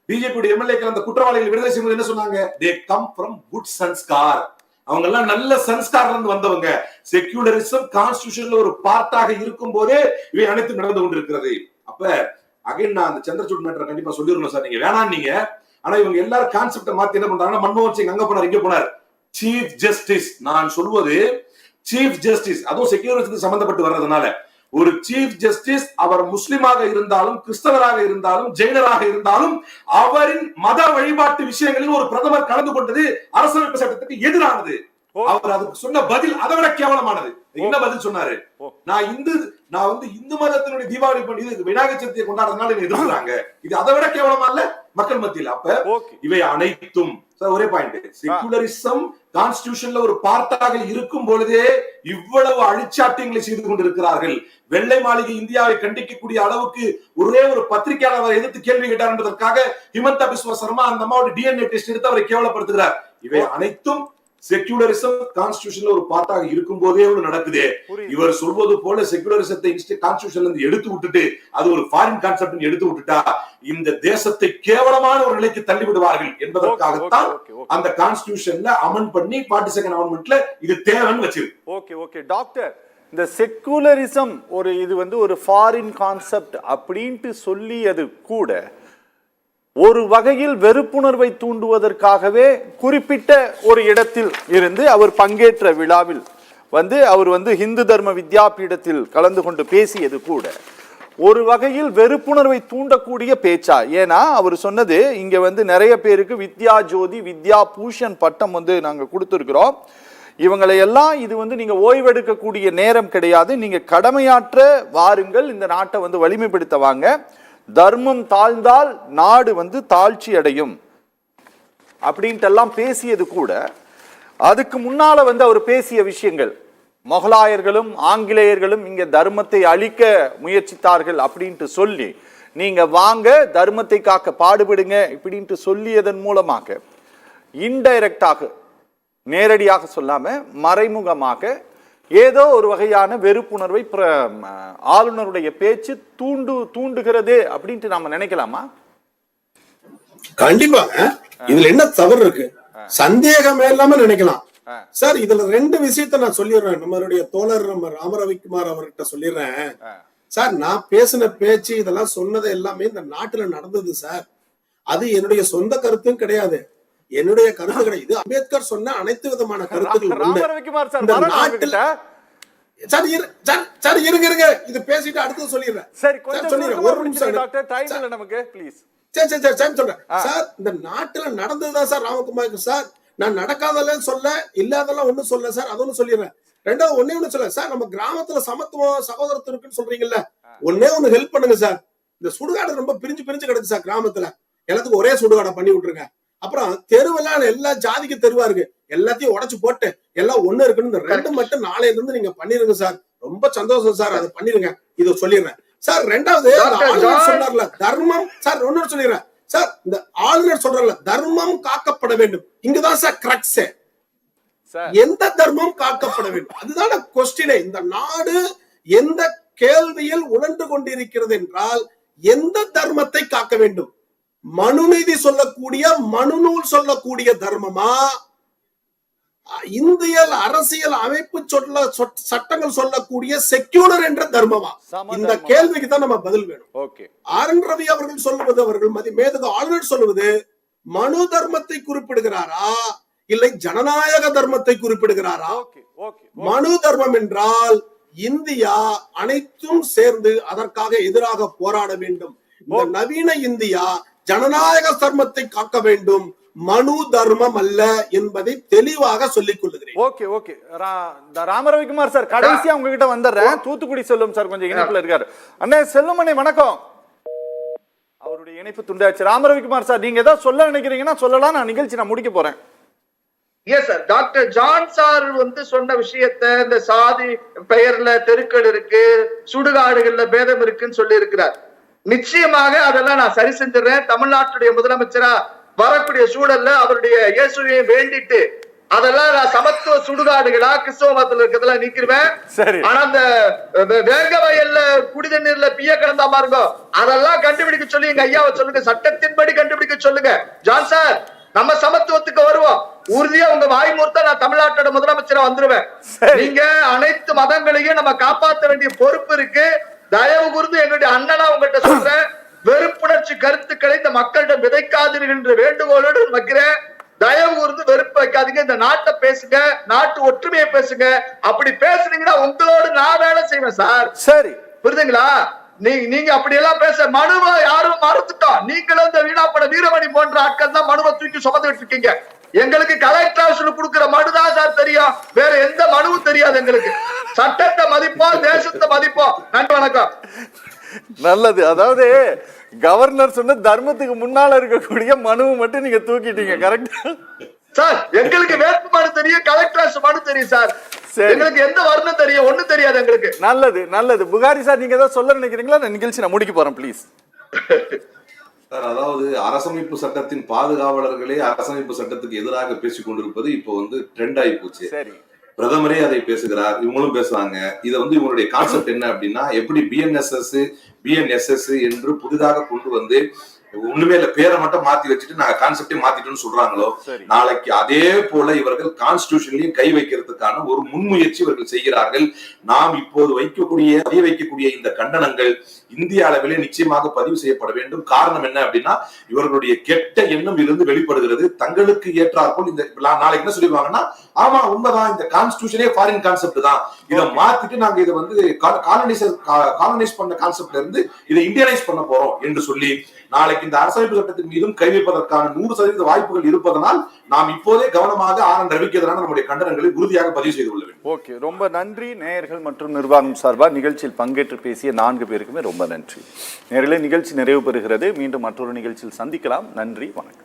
பிஜேபி எம்எல்ஏக்கள் அந்த குற்றவாளிகளை விடுதலை செய்யும்போது என்ன சொன்னாங்க? they come from good sanskar, அவங்க எல்லாம் நல்ல சன்ஸ்கார்ல இருந்து வந்தவங்க. செக்யூலரிசம் கான்ஸ்டிடியூஷன்ல ஒரு பார்ட்டாக இருக்கும் போதே இவை அனைத்தும் நடந்து கொண்டிருக்கிறது. அப்ப அகைன் நான் அந்த சந்திரசூட் மேட்டர் கண்டிப்பா சொல்லிருக்கணும் சார், நீங்க வேணாம் நீங்க. ஆனா இவங்க எல்லாரும் கான்செப்டை மாத்தி என்ன பண்றாங்கன்னா, மன்மோகன் சிங் அங்க போனார் இங்க போனார், சீஃப் ஜஸ்டிஸ். நான் சொல்வது சீஃப் ஜஸ்டிஸ், அதுவும் செக்யூரிட்டிக்கு சம்பந்தப்பட்டு வர்றதுனால ஒரு சீஃப் ஜஸ்டிஸ் அவர் முஸ்லிமாக இருந்தாலும் கிறிஸ்தவராக இருந்தாலும் ஜெயினராக இருந்தாலும் அவரின் மத வழிபாட்டு விஷயங்களில் ஒரு பிரதமர் கலந்து கொண்டது அரசியலமைப்பு சட்டத்துக்கு எதிரானது. அவர் அதுக்கு சொன்ன பதில் அதை விட கேவலமானது. என்ன பதில் சொன்னாரு? நான் இந்து மதத்தினுடைய தீபாவளி பண்டிகை விநாயகர் சதுர்த்தியை கொண்டாடுறதுனால எதிர்க்கிறாங்க, இது அதை விட கேவலமா இல்ல மக்கள் மத்தியில்? அப்ப இவை அனைத்தும் ஒரே பாயிண்ட். செக்யூலரிசம் கான்ஸ்டிடியூஷன்ல ஒரு பார்ட்டாக இருக்கும் பொழுதே இவ்வளவு அழிச்சாட்டியங்களை செய்து கொண்டிருக்கிறார்கள். வெள்ளை மாளிகை இந்தியாவை கண்டிக்கக்கூடிய அளவுக்கு ஒரே ஒரு பத்திரிகையாளர் எதிர்த்து கேள்வி கேட்டார் என்பதற்காக ஹிமந்தா பிஸ்வா சர்மா அந்த அம்மாவோட டிஎன்ஏ டெஸ்ட் எடுத்து அவரை கேவலப்படுத்துகிறார். இவை அனைத்தும் செக்யூலரிசம் கான்ஸ்டிடியூஷன்ல ஒரு பார்ட்டாக இருக்கும் போதே நடக்குது. இவர் சொல்வது போல செக்யூலரிசத்தை கான்ஸ்டிடியூஷன்ல இருந்து எடுத்து விட்டுட்டு அது ஒரு ஃபாரின் கான்செப்ட் எடுத்து விட்டுட்டா இந்த தேசத்தை கேவலமான ஒரு நிலைக்கு தள்ளி விடுவார்கள் என்பதற்காகத்தான் அந்த கான்ஸ்டிடியூஷன்ல அமெண்ட் பண்ணி 42nd அமெண்ட்மெண்ட்ல இது தேவைன்னு வச்சிருக்கு. ஓகே டாக்டர், இந்த செக்யூலரிசம் இது ஒரு ஃபாரின் கான்செப்ட் அப்படின்ட்டு சொல்லியது கூட ஒரு வகையில் வெறுப்புணர்வை தூண்டுவதற்காகவே குறிப்பிட்ட ஒரு இடத்தில் இருந்து அவர் பங்கேற்ற விழாவில் அவர் ஹிந்து தர்ம வித்யாபீடத்தில் கலந்து கொண்டு பேசியது கூட ஒரு வகையில் வெறுப்புணர்வை தூண்டக்கூடிய பேச்சா? ஏன்னா அவர் சொன்னது, இங்க நிறைய பேருக்கு வித்யா ஜோதி வித்யா பூஷன் பட்டம் நாங்க கொடுத்திருக்கிறோம், இவங்களை எல்லாம் இது நீங்க ஓய்வெடுக்கக்கூடிய நேரம் கிடையாது, நீங்க கடமையாற்ற வாருங்கள், இந்த நாட்டை வலிமைப்படுத்த வாங்க, தர்மம் தாழ்ந்தால் நாடு தாழ்ச்சி அடையும் அப்படின்ட்டு எல்லாம் பேசியது கூட அதுக்கு முன்னால அவர் பேசிய விஷயங்கள், முகலாயர்களும் ஆங்கிலேயர்களும் இங்க தர்மத்தை அழிக்க முயற்சித்தார்கள் அப்படின்ட்டு சொல்லி நீங்க வாங்க தர்மத்தை காக்க பாடுபடுங்க இப்படின்ட்டு சொல்லியதன் மூலமாக இன்டைரக்டாக, நேரடியாக சொல்லாம மறைமுகமாக ஏதோ ஒரு வகையான வெறுப்புணர்வை ஆளுநருடைய பேச்சு தூண்டுகிறது அப்படின்ட்டு நாம நினைக்கலாமா? கண்டிப்பாங்க. இதுல என்ன தவறு இருக்கு? சந்தேகமே இல்லாம நினைக்கலாம் சார். இதுல ரெண்டு விஷயத்த நான் சொல்லிடுறேன். நம்மளுடைய தோழர் நம்ம ராமரவிக்குமார் அவர்கிட்ட சொல்லிடுறேன் சார். நான் பேசின பேச்சு இதெல்லாம் சொன்னது எல்லாமே இந்த நாட்டுல நடந்தது சார். அது என்னுடைய சொந்த கருத்தும் கிடையாது, என்னுடைய கருத்து கிடையாது. இது அம்பேத்கர் சொன்ன அனைத்து விதமான கருத்துக்கள் சார். இருங்க, இது பேசிட்டு அடுத்து சொல்லிடுறேன். ஒரு நிமிஷம் நமக்கு ப்ளீஸ். சொல்றேன் சார். இந்த நாட்டுல நடந்ததுதான் சார் ராமகுமார் சார். நான் நடக்காதெல்லாம் சொல்ல, இல்லாதெல்லாம் ஒண்ணும் சொல்ல சார். அது ஒண்ணு சொல்லிடுறேன். ரெண்டாவது ஒண்ணு சொல்ல சார். நம்ம கிராமத்துல சமத்துவம் சகோதரத்து இருக்குன்னு சொல்றீங்கல்ல, ஒண்ணே ஒண்ணு ஹெல்ப் பண்ணுங்க சார். இந்த சுடுகாடு ரொம்ப பிரிஞ்சு கிடக்கு சார் கிராமத்துல. எல்லாத்துக்கும் ஒரே சுடுகாடை பண்ணி விட்டுருங்க. அப்புறம் தெருவெல்லாம் எல்லா ஜாதிக்கு தெருவா இருக்கு, எல்லாத்தையும் உடைச்சு போட்டு எல்லாம் ஒண்ணு இருக்குன்னு இந்த ரெண்டு மட்டும் நாளையில இருந்து நீங்க பண்ணிருங்க சார். ரொம்ப சந்தோஷம் சார், அதை பண்ணிருங்க. இதை சொல்லிடுறேன் சார். ரெண்டாவது சொன்னார்ல தர்மம் சார், ஒன்னு சொல்லிடுறேன் சார். இந்த ஆளுநர் சொல்றாருல தர்மம் காக்கப்பட வேண்டும், இங்கதான் சார் கிரக்ஸ். எந்த தர்மம் காக்கப்பட வேண்டும் அதுதான் கொஸ்டினே. இந்த நாடு எந்த கேள்வியில் உணர்ந்து கொண்டிருக்கிறது என்றால் எந்த தர்மத்தை காக்க வேண்டும்? மனுநீதி சொல்லக்கூடிய, மனுநூல் சொல்லக்கூடிய தர்மமா, இந்திய அரசியல் அமைப்பு சட்டங்கள் சொல்லக்கூடிய செக்யூலர் என்ற தர்மமா? இந்த கேள்விக்கு தான் நம்ம பதில் வேணும். ஆர் என் ரவி அவர்கள் சொல்லுவது, அவர்கள் மேதகு ஆளுநர் சொல்லுவது மனு தர்மத்தை குறிப்பிடுகிறாரா இல்லை ஜனநாயக தர்மத்தை குறிப்பிடுகிறாரா? மனு தர்மம் என்றால் இந்தியா அனைத்தும் சேர்ந்து அதற்காக எதிராக போராட வேண்டும். இந்த நவீன இந்தியா ஜனநாயக தர்மத்தை காக்க வேண்டும், மனு தர்மம் அல்ல என்பதை தெளிவாக சொல்லிக் கொள்ளுகிறேன். ஓகே ராமரவிக்குமார் சார், கடைசியா உங்ககிட்ட வந்துடுறேன். தூத்துக்குடி செல்லும் சார் கொஞ்சம் இணைப்புல இருக்காரு. அண்ணே செல்லும் அண்ணே வணக்கம். அவருடைய இணைப்பு துண்டாச்சு. ராமரவிக்குமார் சார், நீங்க ஏதாவது சொல்ல நினைக்கிறீங்கன்னா சொல்லலாம். நான் நிகழ்ச்சி முடிக்க போறேன். சார், டாக்டர் ஜான் சார் சொன்ன விஷயத்த, இந்த சாதி பெயர்ல தெருக்கள் இருக்கு, சுடுகாடுகள்ல பேதம் இருக்குன்னு சொல்லி இருக்கிறார். நிச்சயமாக அதெல்லாம் நான் சரி செஞ்சிடறேன். தமிழ்நாட்டுடைய முதலமைச்சரா வரக்கூடிய சூழல்ல அவருடைய இயேசுவை வேண்டிட்டு அதெல்லாம் நான் சமத்துவ சுடுகாடுகளா கிறிஸ்தவ மதத்துல இருக்கிறதெல்லாம் நீக்கிடுவேன். ஆனா அந்த வேங்க வயல்ல குடிதண்ணீர்ல பிய கிடந்தா பாருங்க, அதெல்லாம் கண்டுபிடிக்க சொல்லி எங்க ஐயாவை சொல்லுங்க, சட்டத்தின்படி கண்டுபிடிக்க சொல்லுங்க. ஜான் சார், நம்ம சமத்துவத்துக்கு வருவோம். உறுதியா உங்க வாய்மூர்த்த நான் தமிழ்நாட்டோட முதலமைச்சரா வந்துருவேன். நீங்க அனைத்து மதங்களையும் நம்ம காப்பாற்ற வேண்டிய பொறுப்பு இருக்கு. தயவு கூர்ந்து என்னுடைய அண்ணனா உங்ககிட்ட சொல்றேன், வெறுப்புணர்ச்சி கருத்துக்களை இந்த மக்களிடம் விதைக்காதீர்கள் என்ற வேண்டுகோளோடு வைக்கிறேன். தயவு கூர்ந்து வெறுப்பு வைக்காதீங்க, இந்த நாட்டை பேசுங்க, நாட்டு ஒற்றுமையை பேசுங்க. அப்படி பேசுனீங்கன்னா உங்களோடு நான் வேலை செய்வேன் சார். சரி, புரியுதுங்களா? நீங்க அப்படி எல்லாம் பேச மனுவை யாரும் மறுத்துட்டோம். நீங்களும் இந்த வீணாப்பட வீரமணி போன்ற ஆட்கள் தான் மனுவை தூக்கி சுமந்துட்டு இருக்கீங்க. எங்களுக்கு கலெக்டர் ஆஃபீஸ்ல கொடுக்கிற மனுதான் சார் தெரியும், வேற எந்த மனுவும் தெரியாது எங்களுக்கு. சட்டத்தை மதிப்போம், தேசத்தை மதிப்போம். நன்றி, வணக்கம். நல்லது. அதாவது கவர்னர் சொன்ன தர்மத்துக்கு முன்னால இருக்கக்கூடிய மனுவை மட்டும் நீங்க தூக்கிட்டீங்க. கரெக்டா சார்? எங்களுக்கு வேட்பு மனு தெரியும், கலெக்டர் மனு தெரியும் சார். எங்களுக்கு எந்த வர்ணம் தெரியும், ஒண்ணு தெரியாது எங்களுக்கு. நல்லது. புகாரி சார், நீங்க ஏதாவது சொல்ல நினைக்கிறீங்களா? நான் நிகழ்ச்சி முடிக்க போறேன், ப்ளீஸ். சார், அதாவது அரசமைப்பு சட்டத்தின் பாதுகாவலர்களே அரசமைப்பு சட்டத்துக்கு எதிராக பேசிக் கொண்டிருப்பது இப்போ ட்ரெண்ட் ஆகி போச்சு. பிரதமரே அதை பேசுகிறார், இவங்களும் பேசுறாங்க. இதை இவங்களுடைய கான்செப்ட் என்ன அப்படின்னா, எப்படி பிஎன்எஸ்எஸ் என்று புதிதாக கொண்டு வந்து ஒண்ணுமே இல்ல, பேரை மட்டும் மாத்தி வச்சுட்டு நாங்க கான்செப்டே மாத்திட்டோம்னு சொல்றாங்களோ, நாளைக்கு அதே போல இவர்கள் கான்ஸ்டிடியூஷன்லயும் கை வைக்கிறதுக்கான ஒரு முன்முயற்சி இவர்கள் செய்கிறார்கள். நாம் இப்போது வைக்கக்கூடிய இந்த கண்டனங்கள் இந்திய அளவிலே நிச்சயமாக பதிவு செய்யப்பட வேண்டும். காரணம் என்ன அப்படின்னா, இவர்களுடைய கெட்ட எண்ணம் இருந்து வெளிப்படுகிறது. தங்களுக்கு ஏற்றாற்போல் இந்த நாளைக்கு என்ன சொல்லிடுவாங்கன்னா, ஆமா உண்மைதான், இந்த கான்ஸ்டிடியூஷனே ஃபாரின் கான்செப்ட் தான், இதை மாத்திட்டு நாங்க இதை காலனைஸ் பண்ண கான்செப்ட்ல இருந்து இதை இந்தியனைஸ் பண்ண போறோம் என்று சொல்லி நாளைக்கு இந்த அரசமைப்பு சட்டத்தின் மீதும் கை வைப்பதற்கான 100% வாய்ப்புகள் இருப்பதனால் நாம் இப்போதே கவனமாக ஆர் என் ரவிக்கு எதிரான நம்முடைய கண்டனங்களை உறுதியாக பதிவு செய்து கொள்ள வேண்டும். ஓகே, ரொம்ப நன்றி. நேயர்கள் மற்றும் நிர்வாகம் சார்பாக நிகழ்ச்சியில் பங்கேற்று பேசிய 4 பேருக்குமே ரொம்ப நன்றி. நேயர்களே, நிகழ்ச்சி நிறைவு பெறுகிறது. மீண்டும் மற்றொரு நிகழ்ச்சியில் சந்திக்கலாம். நன்றி, வணக்கம்.